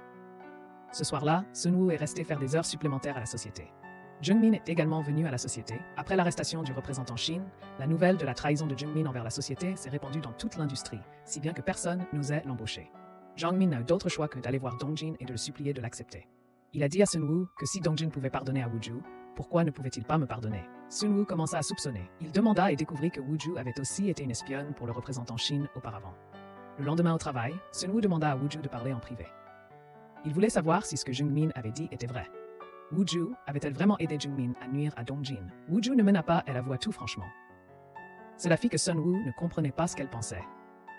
Ce soir-là, Sunwoo est resté faire des heures supplémentaires à la société. Jungmin est également venu à la société. Après l'arrestation du représentant Shin, la nouvelle de la trahison de Jungmin envers la société s'est répandue dans toute l'industrie, si bien que personne n'osait l'embaucher. Jungmin n'a eu d'autre choix que d'aller voir Dongjin et de le supplier de l'accepter. Il a dit à Sunwoo que si Dongjin pouvait pardonner à Wooju, pourquoi ne pouvait-il pas me pardonner? Sunwoo commença à soupçonner. Il demanda et découvrit que Wooju avait aussi été une espionne pour le représentant Shin auparavant. Le lendemain au travail, Sunwoo demanda à Wooju de parler en privé. Il voulait savoir si ce que Jungmin avait dit était vrai. Wooju avait-elle vraiment aidé Jungmin à nuire à Dongjin? Wooju ne mena pas, elle avoua tout franchement. Cela fit que Sunwoo ne comprenait pas ce qu'elle pensait.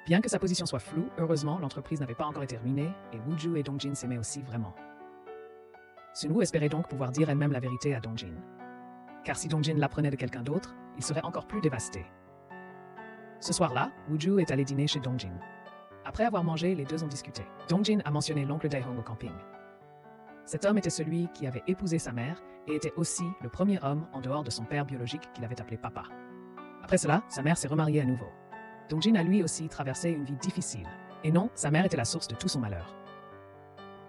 Bien que sa position soit floue, heureusement, l'entreprise n'avait pas encore été ruinée et Wooju et Dongjin s'aimaient aussi vraiment. Sunwoo espérait donc pouvoir dire elle-même la vérité à Dongjin. Car si Dongjin l'apprenait de quelqu'un d'autre, il serait encore plus dévasté. Ce soir-là, Wooju est allé dîner chez Dongjin. Après avoir mangé, les deux ont discuté. Dongjin a mentionné l'oncle Daehong au camping. Cet homme était celui qui avait épousé sa mère et était aussi le premier homme en dehors de son père biologique qu'il avait appelé papa. Après cela, sa mère s'est remariée à nouveau. Dongjin a lui aussi traversé une vie difficile. Et non, sa mère était la source de tout son malheur.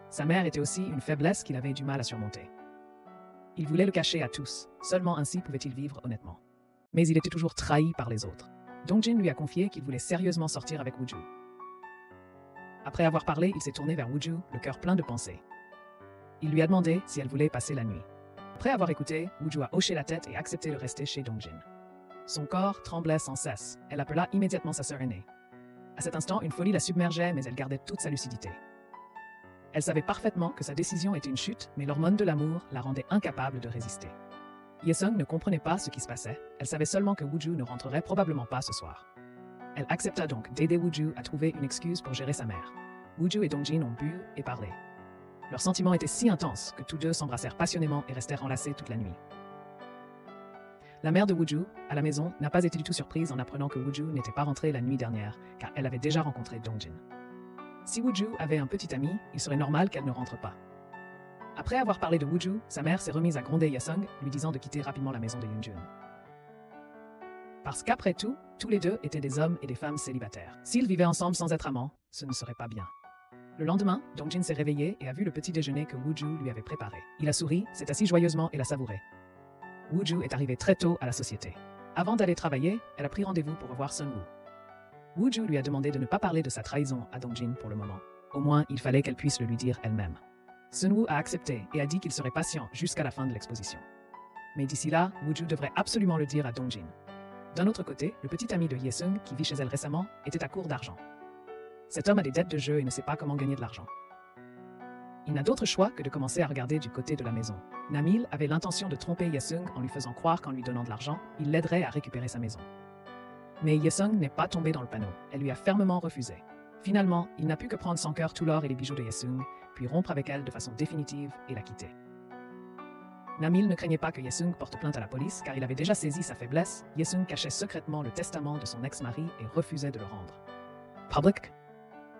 Sa mère était aussi une faiblesse qu'il avait du mal à surmonter. Il voulait le cacher à tous, seulement ainsi pouvait-il vivre honnêtement. Mais il était toujours trahi par les autres. Dongjin lui a confié qu'il voulait sérieusement sortir avec Wooju. Après avoir parlé, il s'est tourné vers Wooju, le cœur plein de pensées. Il lui a demandé si elle voulait passer la nuit. Après avoir écouté, Wooju a hoché la tête et accepté de rester chez Dongjin. Son corps tremblait sans cesse. Elle appela immédiatement sa sœur aînée. À cet instant, une folie la submergeait, mais elle gardait toute sa lucidité. Elle savait parfaitement que sa décision était une chute, mais l'hormone de l'amour la rendait incapable de résister. Yesung ne comprenait pas ce qui se passait. Elle savait seulement que Wooju ne rentrerait probablement pas ce soir. Elle accepta donc d'aider Wooju à trouver une excuse pour gérer sa mère. Wooju et Dongjin ont bu et parlé. Leurs sentiments étaient si intenses que tous deux s'embrassèrent passionnément et restèrent enlacés toute la nuit. La mère de Wooju, à la maison, n'a pas été du tout surprise en apprenant que Wooju n'était pas rentrée la nuit dernière, car elle avait déjà rencontré Dongjin. Si Wooju avait un petit ami, il serait normal qu'elle ne rentre pas. Après avoir parlé de Wooju, sa mère s'est remise à gronder Yesung, lui disant de quitter rapidement la maison de Yoonjun. Parce qu'après tout, tous les deux étaient des hommes et des femmes célibataires. S'ils vivaient ensemble sans être amants, ce ne serait pas bien. Le lendemain, Dongjin s'est réveillé et a vu le petit déjeuner que Wooju lui avait préparé. Il a souri, s'est assis joyeusement et l'a savouré. Wooju est arrivée très tôt à la société. Avant d'aller travailler, elle a pris rendez-vous pour revoir Sunwoo. Wooju lui a demandé de ne pas parler de sa trahison à Dongjin pour le moment. Au moins, il fallait qu'elle puisse le lui dire elle-même. Sunwoo a accepté et a dit qu'il serait patient jusqu'à la fin de l'exposition. Mais d'ici là, Wooju devrait absolument le dire à Dongjin. D'un autre côté, le petit ami de Yesung, qui vit chez elle récemment, était à court d'argent. Cet homme a des dettes de jeu et ne sait pas comment gagner de l'argent. Il n'a d'autre choix que de commencer à regarder du côté de la maison. Namil avait l'intention de tromper Yesung en lui faisant croire qu'en lui donnant de l'argent, il l'aiderait à récupérer sa maison. Mais Yesung n'est pas tombée dans le panneau. Elle lui a fermement refusé. Finalement, il n'a pu que prendre son cœur tout l'or et les bijoux de Yesung, puis rompre avec elle de façon définitive et la quitter. Namil ne craignait pas que Yesung porte plainte à la police car il avait déjà saisi sa faiblesse. Yesung cachait secrètement le testament de son ex-mari et refusait de le rendre. Public.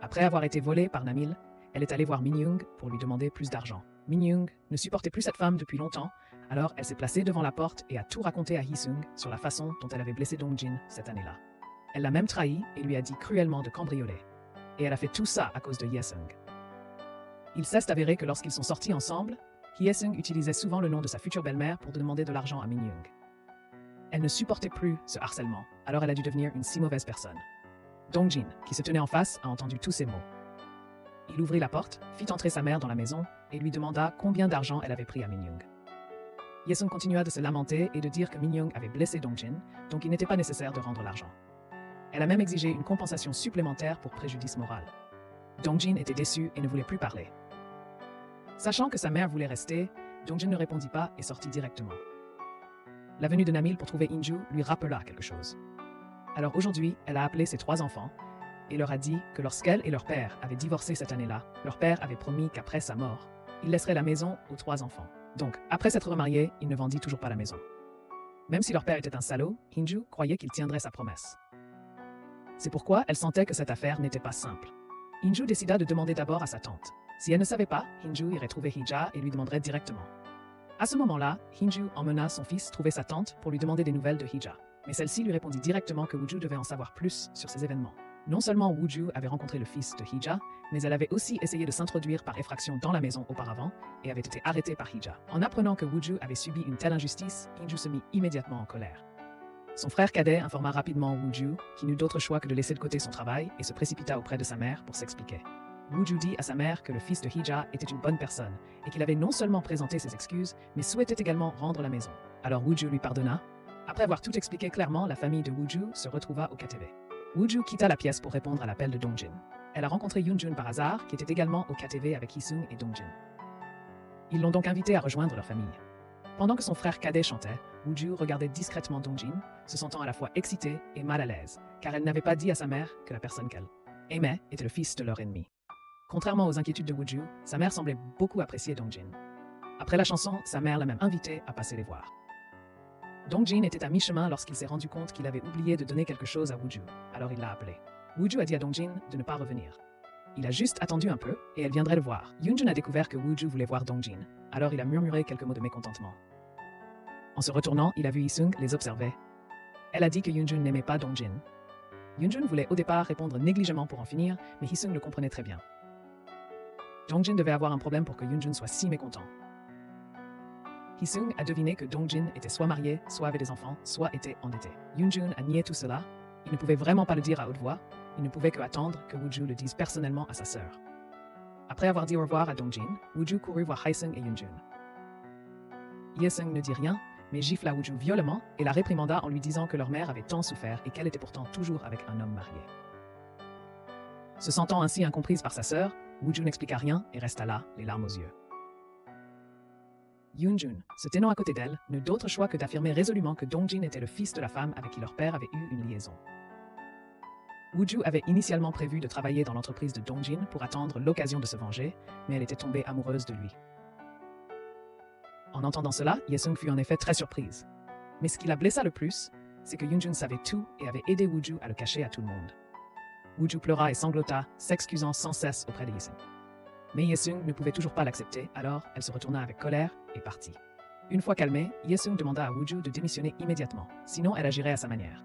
Après avoir été volée par Namil, elle est allée voir Min-young pour lui demander plus d'argent. Min-young ne supportait plus cette femme depuis longtemps, alors elle s'est placée devant la porte et a tout raconté à Hee-sung sur la façon dont elle avait blessé Dongjin cette année-là. Elle l'a même trahi et lui a dit cruellement de cambrioler. Et elle a fait tout ça à cause de Yesung. Il s'est avéré que lorsqu'ils sont sortis ensemble, Hye-sung utilisait souvent le nom de sa future belle-mère pour demander de l'argent à Min-young. Elle ne supportait plus ce harcèlement, alors elle a dû devenir une si mauvaise personne. Dongjin, qui se tenait en face, a entendu tous ces mots. Il ouvrit la porte, fit entrer sa mère dans la maison et lui demanda combien d'argent elle avait pris à Min-young. Hye-sung continua de se lamenter et de dire que Min-young avait blessé Dongjin, donc il n'était pas nécessaire de rendre l'argent. Elle a même exigé une compensation supplémentaire pour préjudice moral. Dongjin était déçu et ne voulait plus parler. Sachant que sa mère voulait rester, Dongjin ne répondit pas et sortit directement. La venue de Namil pour trouver Inju lui rappela quelque chose. Alors aujourd'hui, elle a appelé ses 3 enfants et leur a dit que lorsqu'elle et leur père avaient divorcé cette année-là, leur père avait promis qu'après sa mort, il laisserait la maison aux 3 enfants. Donc, après s'être remarié, il ne vendit toujours pas la maison. Même si leur père était un salaud, Inju croyait qu'il tiendrait sa promesse. C'est pourquoi elle sentait que cette affaire n'était pas simple. Inju décida de demander d'abord à sa tante. Si elle ne savait pas, Inju irait trouver Hija et lui demanderait directement. À ce moment-là, Inju emmena son fils trouver sa tante pour lui demander des nouvelles de Hija. Mais celle-ci lui répondit directement que Wooju devait en savoir plus sur ces événements. Non seulement Wooju avait rencontré le fils de Hija, mais elle avait aussi essayé de s'introduire par effraction dans la maison auparavant et avait été arrêtée par Hija. En apprenant que Wooju avait subi une telle injustice, Inju se mit immédiatement en colère. Son frère cadet informa rapidement Wooju, qui n'eut d'autre choix que de laisser de côté son travail et se précipita auprès de sa mère pour s'expliquer. Wooju dit à sa mère que le fils de Hija était une bonne personne et qu'il avait non seulement présenté ses excuses, mais souhaitait également rendre la maison. Alors Wooju lui pardonna. Après avoir tout expliqué clairement, la famille de Wooju se retrouva au KTV. Wooju quitta la pièce pour répondre à l'appel de Dongjin. Elle a rencontré Yoonjun par hasard, qui était également au KTV avec Hee-sung et Dongjin. Ils l'ont donc invité à rejoindre leur famille. Pendant que son frère cadet chantait, Wooju regardait discrètement Dongjin, se sentant à la fois excitée et mal à l'aise, car elle n'avait pas dit à sa mère que la personne qu'elle aimait était le fils de leur ennemi. Contrairement aux inquiétudes de Wooju, sa mère semblait beaucoup apprécier Dongjin. Après la chanson, sa mère l'a même invité à passer les voir. Dongjin était à mi-chemin lorsqu'il s'est rendu compte qu'il avait oublié de donner quelque chose à Wooju, alors il l'a appelé. Wooju a dit à Dongjin de ne pas revenir. Il a juste attendu un peu et elle viendrait le voir. Yoonjun a découvert que Wooju voulait voir Dongjin, alors il a murmuré quelques mots de mécontentement. En se retournant, il a vu Hee-sung les observer. Elle a dit que Yoonjun n'aimait pas Dongjin. Yoonjun voulait au départ répondre négligemment pour en finir, mais Hee-sung le comprenait très bien. Dongjin devait avoir un problème pour que Yoonjun soit si mécontent. Hee-sung a deviné que Dongjin était soit marié, soit avait des enfants, soit était endetté. Yoonjun a nié tout cela. Il ne pouvait vraiment pas le dire à haute voix. Il ne pouvait que attendre que Wooju le dise personnellement à sa sœur. Après avoir dit au revoir à Dongjin, Wooju courut voir Hye-sung et Yoonjun. Hye-sung ne dit rien, mais gifla Wooju violemment et la réprimanda en lui disant que leur mère avait tant souffert et qu'elle était pourtant toujours avec un homme marié. Se sentant ainsi incomprise par sa sœur, Wooju n'expliqua rien et resta là, les larmes aux yeux. Yoonjun, se tenant à côté d'elle, n'eut d'autre choix que d'affirmer résolument que Dongjin était le fils de la femme avec qui leur père avait eu une liaison. Wooju avait initialement prévu de travailler dans l'entreprise de Dongjin pour attendre l'occasion de se venger, mais elle était tombée amoureuse de lui. En entendant cela, Hye-sung fut en effet très surprise. Mais ce qui la blessa le plus, c'est que Yoonjun savait tout et avait aidé Wooju à le cacher à tout le monde. Wooju pleura et sanglota, s'excusant sans cesse auprès de Yesung. Mais Yesung ne pouvait toujours pas l'accepter, alors elle se retourna avec colère et partit. Une fois calmée, Yesung demanda à Wooju de démissionner immédiatement, sinon elle agirait à sa manière.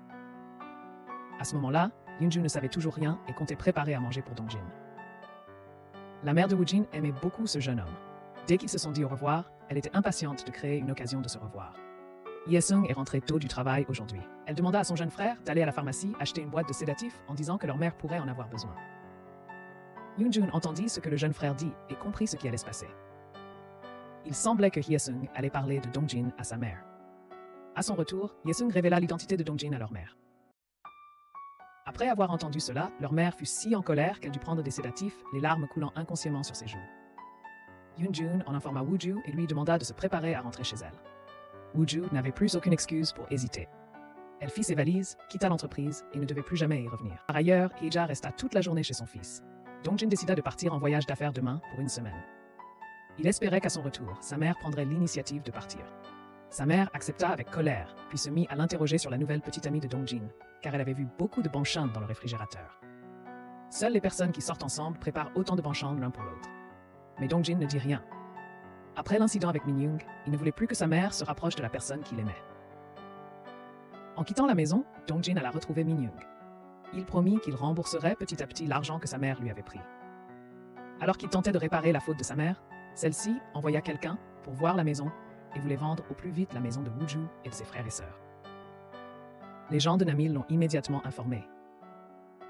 À ce moment-là, Yoonjun ne savait toujours rien et comptait préparer à manger pour Dongjin. La mère de Woojin aimait beaucoup ce jeune homme. Dès qu'ils se sont dit au revoir, elle était impatiente de créer une occasion de se revoir. Yesung est rentrée tôt du travail aujourd'hui. Elle demanda à son jeune frère d'aller à la pharmacie acheter une boîte de sédatifs en disant que leur mère pourrait en avoir besoin. Yoonjun entendit ce que le jeune frère dit et comprit ce qui allait se passer. Il semblait que Yesung allait parler de Dongjin à sa mère. À son retour, Yesung révéla l'identité de Dongjin à leur mère. Après avoir entendu cela, leur mère fut si en colère qu'elle dut prendre des sédatifs, les larmes coulant inconsciemment sur ses joues. Yoonjun en informa Wooju et lui demanda de se préparer à rentrer chez elle. Wooju n'avait plus aucune excuse pour hésiter. Elle fit ses valises, quitta l'entreprise et ne devait plus jamais y revenir. Par ailleurs, Heja resta toute la journée chez son fils. Dongjin décida de partir en voyage d'affaires demain pour une semaine. Il espérait qu'à son retour, sa mère prendrait l'initiative de partir. Sa mère accepta avec colère, puis se mit à l'interroger sur la nouvelle petite amie de Dongjin, car elle avait vu beaucoup de banchan dans le réfrigérateur. Seules les personnes qui sortent ensemble préparent autant de banchan l'un pour l'autre. Mais Dongjin ne dit rien. Après l'incident avec Minyoung, il ne voulait plus que sa mère se rapproche de la personne qu'il aimait. En quittant la maison, Dongjin alla retrouver Minyoung. Il promit qu'il rembourserait petit à petit l'argent que sa mère lui avait pris. Alors qu'il tentait de réparer la faute de sa mère, celle-ci envoya quelqu'un pour voir la maison et voulait vendre au plus vite la maison de Wooju et de ses frères et sœurs. Les gens de Namil l'ont immédiatement informé.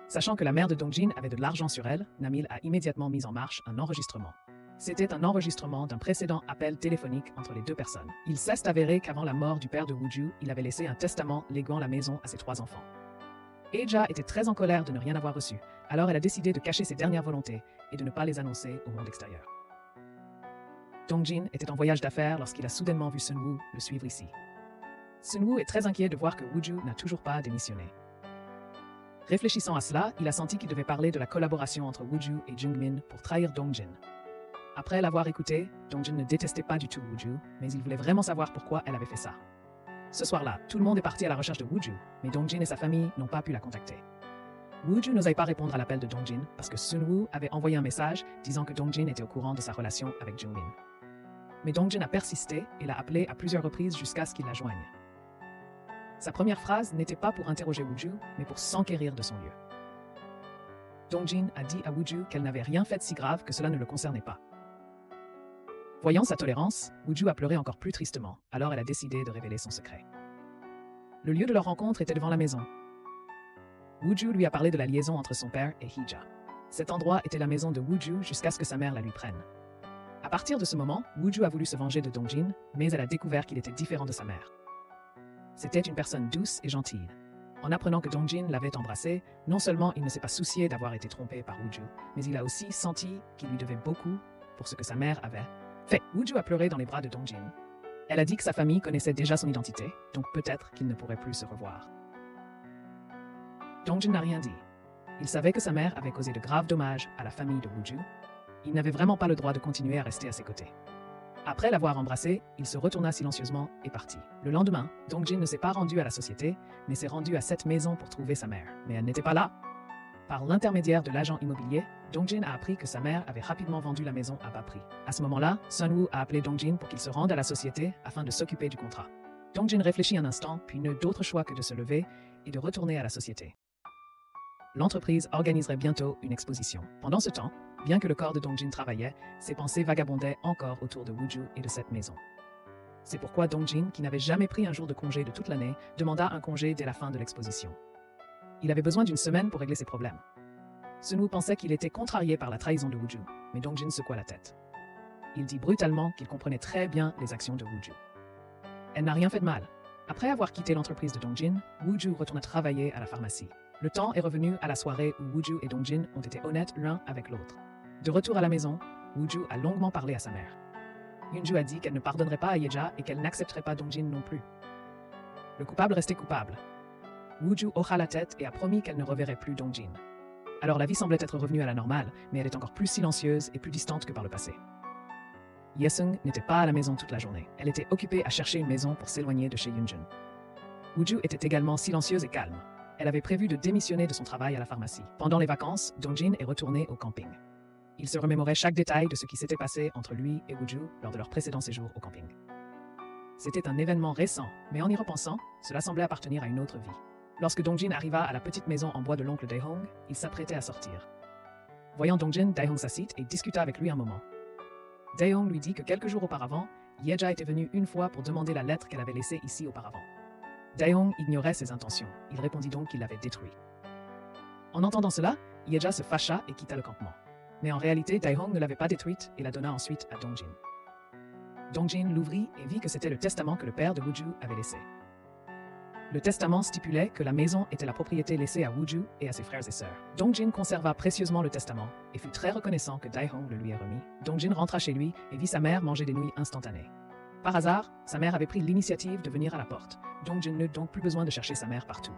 Sachant que la mère de Dongjin avait de l'argent sur elle, Namil a immédiatement mis en marche un enregistrement. C'était un enregistrement d'un précédent appel téléphonique entre les deux personnes. Il s'est avéré qu'avant la mort du père de Wooju, il avait laissé un testament léguant la maison à ses 3 enfants. Heja était très en colère de ne rien avoir reçu, alors elle a décidé de cacher ses dernières volontés et de ne pas les annoncer au monde extérieur. Dongjin était en voyage d'affaires lorsqu'il a soudainement vu Sunwoo le suivre ici. Sunwoo est très inquiet de voir que Wooju n'a toujours pas démissionné. Réfléchissant à cela, il a senti qu'il devait parler de la collaboration entre Wooju et Jungmin pour trahir Dongjin. Après l'avoir écouté, Dongjin ne détestait pas du tout Wooju, mais il voulait vraiment savoir pourquoi elle avait fait ça. Ce soir-là, tout le monde est parti à la recherche de Wooju, mais Dongjin et sa famille n'ont pas pu la contacter. Wooju n'osait pas répondre à l'appel de Dongjin parce que Sunwoo avait envoyé un message disant que Dongjin était au courant de sa relation avec Jungmin. Mais Dongjin a persisté et l'a appelé à plusieurs reprises jusqu'à ce qu'il la joigne. Sa première phrase n'était pas pour interroger Wooju, mais pour s'enquérir de son lieu. Dongjin a dit à Wooju qu'elle n'avait rien fait de si grave que cela ne le concernait pas. Voyant sa tolérance, Wooju a pleuré encore plus tristement, alors elle a décidé de révéler son secret. Le lieu de leur rencontre était devant la maison. Wooju lui a parlé de la liaison entre son père et Heja. Cet endroit était la maison de Wooju jusqu'à ce que sa mère la lui prenne. À partir de ce moment, Wooju a voulu se venger de Dongjin, mais elle a découvert qu'il était différent de sa mère. C'était une personne douce et gentille. En apprenant que Dongjin l'avait embrassé, non seulement il ne s'est pas soucié d'avoir été trompé par Wooju, mais il a aussi senti qu'il lui devait beaucoup pour ce que sa mère avait fait. Wooju a pleuré dans les bras de Dongjin. Elle a dit que sa famille connaissait déjà son identité, donc peut-être qu'ils ne pourraient plus se revoir. Dongjin n'a rien dit. Il savait que sa mère avait causé de graves dommages à la famille de Wooju. Il n'avait vraiment pas le droit de continuer à rester à ses côtés. Après l'avoir embrassé, il se retourna silencieusement et partit. Le lendemain, Dongjin ne s'est pas rendu à la société, mais s'est rendu à cette maison pour trouver sa mère. Mais elle n'était pas là. Par l'intermédiaire de l'agent immobilier, Dongjin a appris que sa mère avait rapidement vendu la maison à bas prix. À ce moment-là, Sunwoo a appelé Dongjin pour qu'il se rende à la société afin de s'occuper du contrat. Dongjin réfléchit un instant, puis n'eut d'autre choix que de se lever et de retourner à la société. L'entreprise organiserait bientôt une exposition. Pendant ce temps, bien que le corps de Dongjin travaillait, ses pensées vagabondaient encore autour de Wooju et de cette maison. C'est pourquoi Dongjin, qui n'avait jamais pris un jour de congé de toute l'année, demanda un congé dès la fin de l'exposition. Il avait besoin d'une semaine pour régler ses problèmes. Sunwoo pensait qu'il était contrarié par la trahison de Wooju, mais Dongjin secoua la tête. Il dit brutalement qu'il comprenait très bien les actions de Wooju. Elle n'a rien fait de mal. Après avoir quitté l'entreprise de Dongjin, Wooju retourna travailler à la pharmacie. Le temps est revenu à la soirée où Wooju et Dongjin ont été honnêtes l'un avec l'autre. De retour à la maison, Wooju a longuement parlé à sa mère. Yoonju a dit qu'elle ne pardonnerait pas à Heja et qu'elle n'accepterait pas Dongjin non plus. Le coupable restait coupable. Wooju hocha la tête et a promis qu'elle ne reverrait plus Dongjin. Alors la vie semblait être revenue à la normale, mais elle est encore plus silencieuse et plus distante que par le passé. Yesung n'était pas à la maison toute la journée. Elle était occupée à chercher une maison pour s'éloigner de chez Yoonjun. Wooju était également silencieuse et calme. Elle avait prévu de démissionner de son travail à la pharmacie. Pendant les vacances, Dongjin est retourné au camping. Il se remémorait chaque détail de ce qui s'était passé entre lui et Wooju lors de leur précédent séjour au camping. C'était un événement récent, mais en y repensant, cela semblait appartenir à une autre vie. Lorsque Dongjin arriva à la petite maison en bois de l'oncle Daehong, il s'apprêtait à sortir. Voyant Dongjin, Daehong s'assit et discuta avec lui un moment. Daehong lui dit que quelques jours auparavant, Yeja était venue une fois pour demander la lettre qu'elle avait laissée ici auparavant. Daehong ignorait ses intentions. Il répondit donc qu'il l'avait détruite. En entendant cela, Yeja se fâcha et quitta le campement. Mais en réalité, Daehong ne l'avait pas détruite et la donna ensuite à Dongjin. Dongjin l'ouvrit et vit que c'était le testament que le père de Wooju avait laissé. Le testament stipulait que la maison était la propriété laissée à Wooju et à ses frères et sœurs. Dongjin conserva précieusement le testament et fut très reconnaissant que Daehong le lui ait remis. Dongjin rentra chez lui et vit sa mère manger des nouilles instantanées. Par hasard, sa mère avait pris l'initiative de venir à la porte. Dongjin n'eut donc plus besoin de chercher sa mère partout.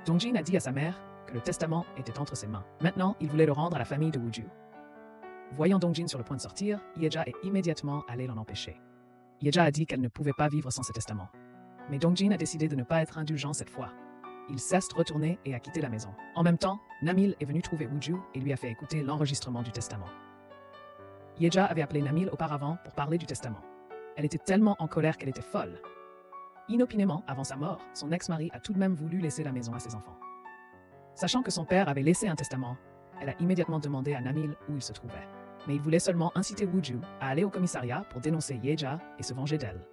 Dongjin a dit à sa mère que le testament était entre ses mains. Maintenant, il voulait le rendre à la famille de Wooju. Voyant Dongjin sur le point de sortir, Yeja est immédiatement allé l'en empêcher. Yeja a dit qu'elle ne pouvait pas vivre sans ce testament. Mais Dongjin a décidé de ne pas être indulgent cette fois. Il cesse de retourner et a quitté la maison. En même temps, Namil est venu trouver Wooju et lui a fait écouter l'enregistrement du testament. Yeja avait appelé Namil auparavant pour parler du testament. Elle était tellement en colère qu'elle était folle. Inopinément, avant sa mort, son ex-mari a tout de même voulu laisser la maison à ses enfants. Sachant que son père avait laissé un testament, elle a immédiatement demandé à Namil où il se trouvait. Mais il voulait seulement inciter Wooju à aller au commissariat pour dénoncer Yeja et se venger d'elle.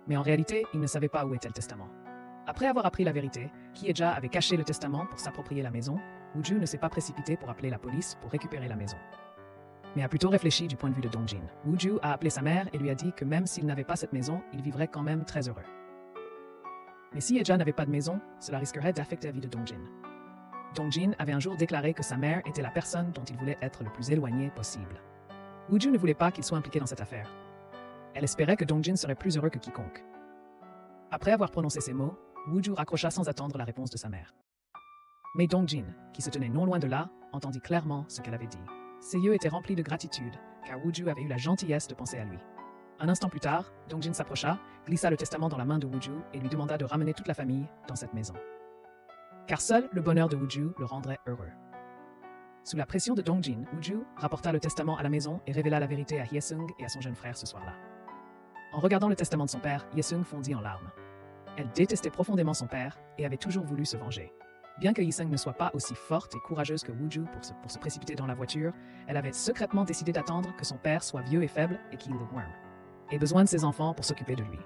Mais en réalité, il ne savait pas où était le testament. Après avoir appris la vérité, Yeja avait caché le testament pour s'approprier la maison, Wooju ne s'est pas précipité pour appeler la police pour récupérer la maison. Mais a plutôt réfléchi du point de vue de Dongjin. Wooju a appelé sa mère et lui a dit que même s'il n'avait pas cette maison, il vivrait quand même très heureux. Mais si Yeja n'avait pas de maison, cela risquerait d'affecter la vie de Dongjin. Dongjin avait un jour déclaré que sa mère était la personne dont il voulait être le plus éloigné possible. Wooju ne voulait pas qu'il soit impliqué dans cette affaire. Elle espérait que Dongjin serait plus heureux que quiconque. Après avoir prononcé ces mots, Wooju raccrocha sans attendre la réponse de sa mère. Mais Dongjin, qui se tenait non loin de là, entendit clairement ce qu'elle avait dit. Ses yeux étaient remplis de gratitude, car Wooju avait eu la gentillesse de penser à lui. Un instant plus tard, Dongjin s'approcha, glissa le testament dans la main de Wooju et lui demanda de ramener toute la famille dans cette maison. Car seul le bonheur de Wooju le rendrait heureux. Sous la pression de Dongjin, Wooju rapporta le testament à la maison et révéla la vérité à Hyesung et à son jeune frère ce soir-là. En regardant le testament de son père, Hyesung fondit en larmes. Elle détestait profondément son père et avait toujours voulu se venger. Bien que Hyesung ne soit pas aussi forte et courageuse que Wooju pour se précipiter dans la voiture, elle avait secrètement décidé d'attendre que son père soit vieux et faible et qu'il le worm, ait besoin de ses enfants pour s'occuper de lui.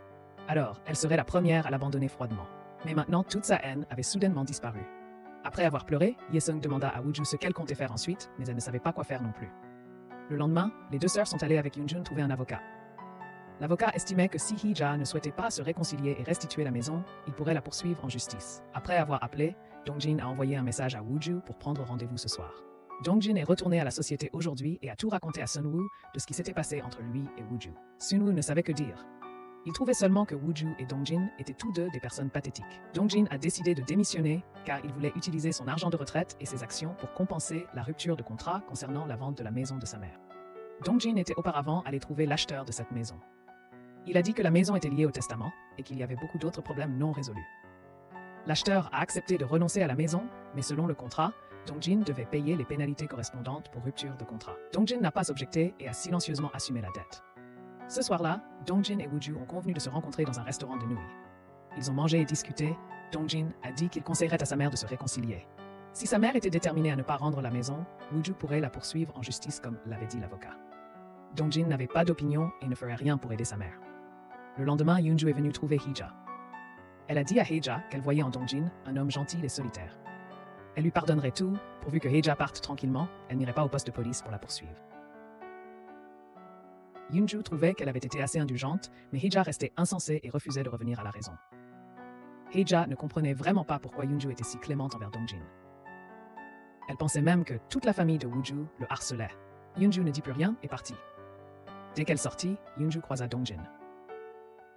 Alors, elle serait la première à l'abandonner froidement. Mais maintenant, toute sa haine avait soudainement disparu. Après avoir pleuré, Hyesung demanda à Wooju ce qu'elle comptait faire ensuite, mais elle ne savait pas quoi faire non plus. Le lendemain, les deux sœurs sont allées avec Yoonjun trouver un avocat. L'avocat estimait que si Hee-ja ne souhaitait pas se réconcilier et restituer la maison, il pourrait la poursuivre en justice. Après avoir appelé, Dongjin a envoyé un message à Wooju pour prendre rendez-vous ce soir. Dongjin est retourné à la société aujourd'hui et a tout raconté à Sunwoo de ce qui s'était passé entre lui et Wooju. Sunwoo ne savait que dire. Il trouvait seulement que Wooju et Dongjin étaient tous deux des personnes pathétiques. Dongjin a décidé de démissionner car il voulait utiliser son argent de retraite et ses actions pour compenser la rupture de contrat concernant la vente de la maison de sa mère. Dongjin était auparavant allé trouver l'acheteur de cette maison. Il a dit que la maison était liée au testament et qu'il y avait beaucoup d'autres problèmes non résolus. L'acheteur a accepté de renoncer à la maison, mais selon le contrat, Dongjin devait payer les pénalités correspondantes pour rupture de contrat. Dongjin n'a pas objecté et a silencieusement assumé la dette. Ce soir-là, Dongjin et Wooju ont convenu de se rencontrer dans un restaurant de nuit. Ils ont mangé et discuté. Dongjin a dit qu'il conseillerait à sa mère de se réconcilier. Si sa mère était déterminée à ne pas rendre la maison, Wooju pourrait la poursuivre en justice comme l'avait dit l'avocat. Dongjin n'avait pas d'opinion et ne ferait rien pour aider sa mère. Le lendemain, Yoonju est venue trouver Hee-ja. Elle a dit à Hee-ja qu'elle voyait en Dongjin un homme gentil et solitaire. Elle lui pardonnerait tout, pourvu que Hee-ja parte tranquillement, elle n'irait pas au poste de police pour la poursuivre. Yoonju trouvait qu'elle avait été assez indulgente, mais Hee-ja restait insensée et refusait de revenir à la raison. Hee-ja ne comprenait vraiment pas pourquoi Yoonju était si clémente envers Dongjin. Elle pensait même que toute la famille de Wooju le harcelait. Yoonju ne dit plus rien et partit. Dès qu'elle sortit, Yoonju croisa Dongjin.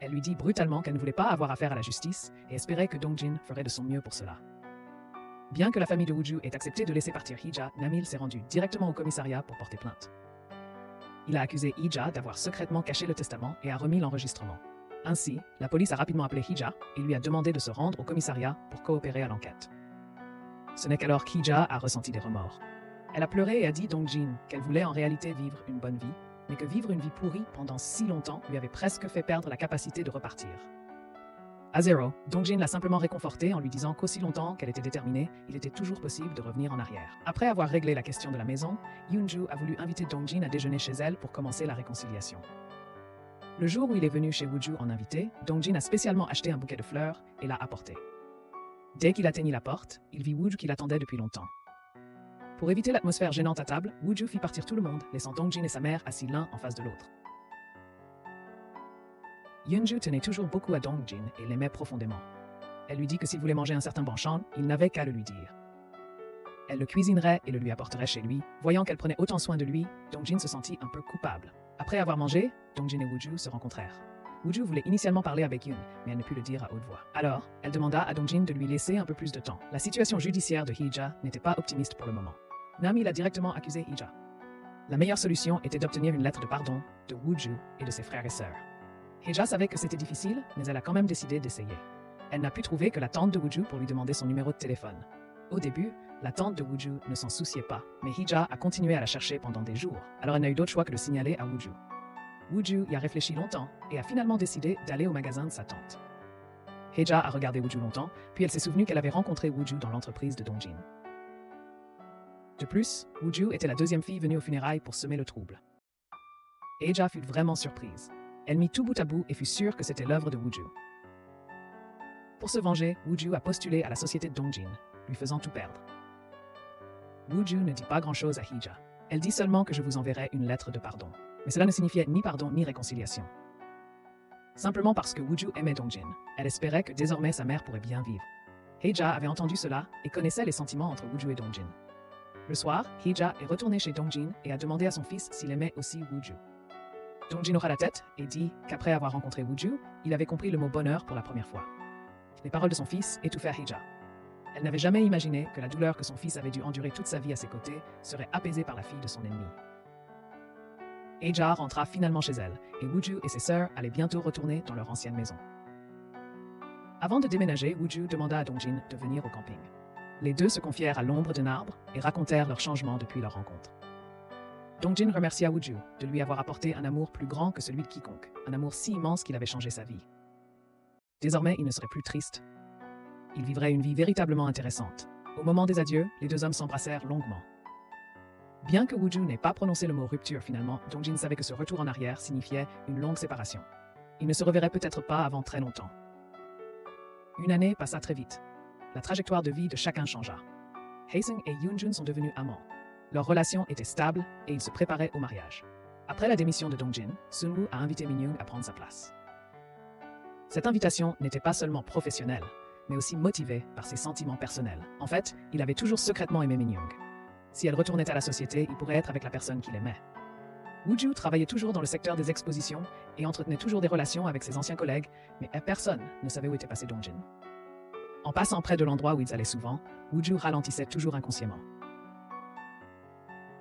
Elle lui dit brutalement qu'elle ne voulait pas avoir affaire à la justice et espérait que Dongjin ferait de son mieux pour cela. Bien que la famille de Wooju ait accepté de laisser partir Hee-ja, Namil s'est rendu directement au commissariat pour porter plainte. Il a accusé Hee-ja d'avoir secrètement caché le testament et a remis l'enregistrement. Ainsi, la police a rapidement appelé Hee-ja et lui a demandé de se rendre au commissariat pour coopérer à l'enquête. Ce n'est qu'alors qu'Hee-ja a ressenti des remords. Elle a pleuré et a dit Dong-jin qu'elle voulait en réalité vivre une bonne vie, mais que vivre une vie pourrie pendant si longtemps lui avait presque fait perdre la capacité de repartir. À zéro, Dong-jin l'a simplement réconfortée en lui disant qu'aussi longtemps qu'elle était déterminée, il était toujours possible de revenir en arrière. Après avoir réglé la question de la maison, Yoon-ju a voulu inviter Dong-jin à déjeuner chez elle pour commencer la réconciliation. Le jour où il est venu chez Woo-ju en invité, Dong-jin a spécialement acheté un bouquet de fleurs et l'a apporté. Dès qu'il atteignit la porte, il vit Woo-ju qui l'attendait depuis longtemps. Pour éviter l'atmosphère gênante à table, Woo-ju fit partir tout le monde, laissant Dong-jin et sa mère assis l'un en face de l'autre. Yoon-ju tenait toujours beaucoup à Dong-jin et l'aimait profondément. Elle lui dit que s'il voulait manger un certain banchan, il n'avait qu'à le lui dire. Elle le cuisinerait et le lui apporterait chez lui. Voyant qu'elle prenait autant soin de lui, Dong-jin se sentit un peu coupable. Après avoir mangé, Dong-jin et Woo-ju se rencontrèrent. Woo-ju voulait initialement parler avec Yoon, mais elle ne put le dire à haute voix. Alors, elle demanda à Dong-jin de lui laisser un peu plus de temps. La situation judiciaire de Hee-ja n'était pas optimiste pour le moment. Nami l'a directement accusé Hee-ja. La meilleure solution était d'obtenir une lettre de pardon de Woo-ju et de ses frères et sœurs. Hee-ja savait que c'était difficile, mais elle a quand même décidé d'essayer. Elle n'a pu trouver que la tante de Woo-ju pour lui demander son numéro de téléphone. Au début, la tante de Woo-ju ne s'en souciait pas, mais Hee-ja a continué à la chercher pendant des jours, alors elle n'a eu d'autre choix que de signaler à Woo-ju. Woo-ju y a réfléchi longtemps et a finalement décidé d'aller au magasin de sa tante. Hee-ja a regardé Woo-ju longtemps, puis elle s'est souvenue qu'elle avait rencontré Woo-ju dans l'entreprise de Dong-jin. De plus, Woo-ju était la deuxième fille venue aux funérailles pour semer le trouble. Hee-ja fut vraiment surprise. Elle mit tout bout à bout et fut sûre que c'était l'œuvre de Woo-ju. Pour se venger, Woo-ju a postulé à la société de Dong-jin, lui faisant tout perdre. Woo-ju ne dit pas grand-chose à Hee-ja. Elle dit seulement que je vous enverrai une lettre de pardon. Mais cela ne signifiait ni pardon ni réconciliation. Simplement parce que Woo-ju aimait Dong-jin, elle espérait que désormais sa mère pourrait bien vivre. Hee-ja avait entendu cela et connaissait les sentiments entre Woo-ju et Dong-jin. Le soir, Hee-ja est retourné chez Dong-jin et a demandé à son fils s'il aimait aussi Woo-ju. Dong-jin hocha la tête et dit qu'après avoir rencontré Woo-ju, il avait compris le mot bonheur pour la première fois. Les paroles de son fils étouffèrent Hee-ja. Elle n'avait jamais imaginé que la douleur que son fils avait dû endurer toute sa vie à ses côtés serait apaisée par la fille de son ennemi. Hee-ja rentra finalement chez elle, et Woo-ju et ses sœurs allaient bientôt retourner dans leur ancienne maison. Avant de déménager, Woo-ju demanda à Dong-jin de venir au camping. Les deux se confièrent à l'ombre d'un arbre et racontèrent leurs changements depuis leur rencontre. Dong-jin remercia Woo-ju de lui avoir apporté un amour plus grand que celui de quiconque, un amour si immense qu'il avait changé sa vie. Désormais, il ne serait plus triste. Il vivrait une vie véritablement intéressante. Au moment des adieux, les deux hommes s'embrassèrent longuement. Bien que Woo-ju n'ait pas prononcé le mot rupture finalement, Dong-jin savait que ce retour en arrière signifiait une longue séparation. Ils ne se reverraient peut-être pas avant très longtemps. Une année passa très vite. La trajectoire de vie de chacun changea. Hae-sung et Yoon-jun sont devenus amants. Leur relation était stable et ils se préparaient au mariage. Après la démission de Dong-jin, Sun-woo a invité Min-young à prendre sa place. Cette invitation n'était pas seulement professionnelle, mais aussi motivée par ses sentiments personnels. En fait, il avait toujours secrètement aimé Min-young. Si elle retournait à la société, il pourrait être avec la personne qu'il aimait. Woo-ju travaillait toujours dans le secteur des expositions et entretenait toujours des relations avec ses anciens collègues, mais personne ne savait où était passé Dong-jin. En passant près de l'endroit où ils allaient souvent, Woo-ju ralentissait toujours inconsciemment.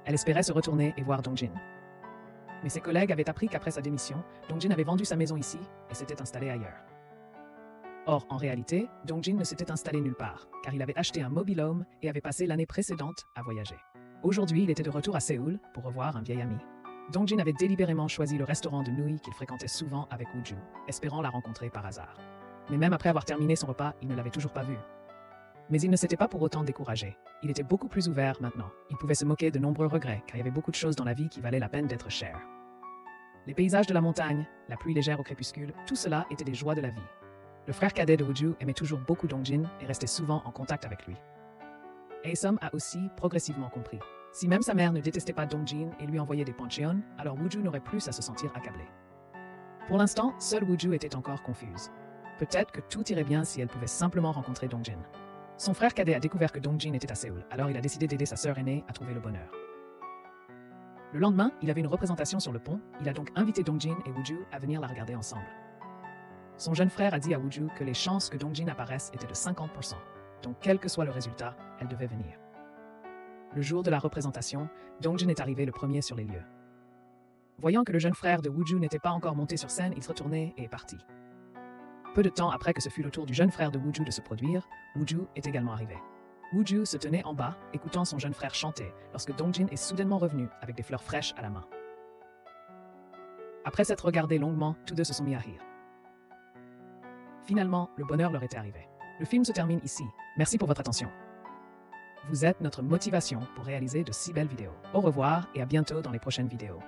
Elle espérait se retourner et voir Dong-jin. Mais ses collègues avaient appris qu'après sa démission, Dong-jin avait vendu sa maison ici et s'était installé ailleurs. Or, en réalité, Dong-jin ne s'était installé nulle part, car il avait acheté un mobil-home et avait passé l'année précédente à voyager. Aujourd'hui, il était de retour à Séoul pour revoir un vieil ami. Dong-jin avait délibérément choisi le restaurant de nouilles qu'il fréquentait souvent avec Woo-ju, espérant la rencontrer par hasard. Mais même après avoir terminé son repas, il ne l'avait toujours pas vue. Mais il ne s'était pas pour autant découragé. Il était beaucoup plus ouvert maintenant. Il pouvait se moquer de nombreux regrets, car il y avait beaucoup de choses dans la vie qui valaient la peine d'être chères. Les paysages de la montagne, la pluie légère au crépuscule, tout cela était des joies de la vie. Le frère cadet de Woo-ju aimait toujours beaucoup Dong-jin et restait souvent en contact avec lui. Hae-sung a aussi progressivement compris. Si même sa mère ne détestait pas Dong-jin et lui envoyait des pensions, alors Woo-ju n'aurait plus à se sentir accablé. Pour l'instant, seule Woo-ju était encore confuse. Peut-être que tout irait bien si elle pouvait simplement rencontrer Dong-jin. Son frère cadet a découvert que Dong-jin était à Séoul, alors il a décidé d'aider sa sœur aînée à trouver le bonheur. Le lendemain, il avait une représentation sur le pont, il a donc invité Dong-jin et Woo-ju à venir la regarder ensemble. Son jeune frère a dit à Woo-ju que les chances que Dong-jin apparaisse étaient de 50%, donc quel que soit le résultat, elle devait venir. Le jour de la représentation, Dong-jin est arrivé le premier sur les lieux. Voyant que le jeune frère de Woo-ju n'était pas encore monté sur scène, il se retournait et est parti. Peu de temps après que ce fut le tour du jeune frère de Wooju de se produire, Wooju est également arrivé. Wooju se tenait en bas, écoutant son jeune frère chanter, lorsque Dongjin est soudainement revenu avec des fleurs fraîches à la main. Après s'être regardés longuement, tous deux se sont mis à rire. Finalement, le bonheur leur était arrivé. Le film se termine ici. Merci pour votre attention. Vous êtes notre motivation pour réaliser de si belles vidéos. Au revoir et à bientôt dans les prochaines vidéos.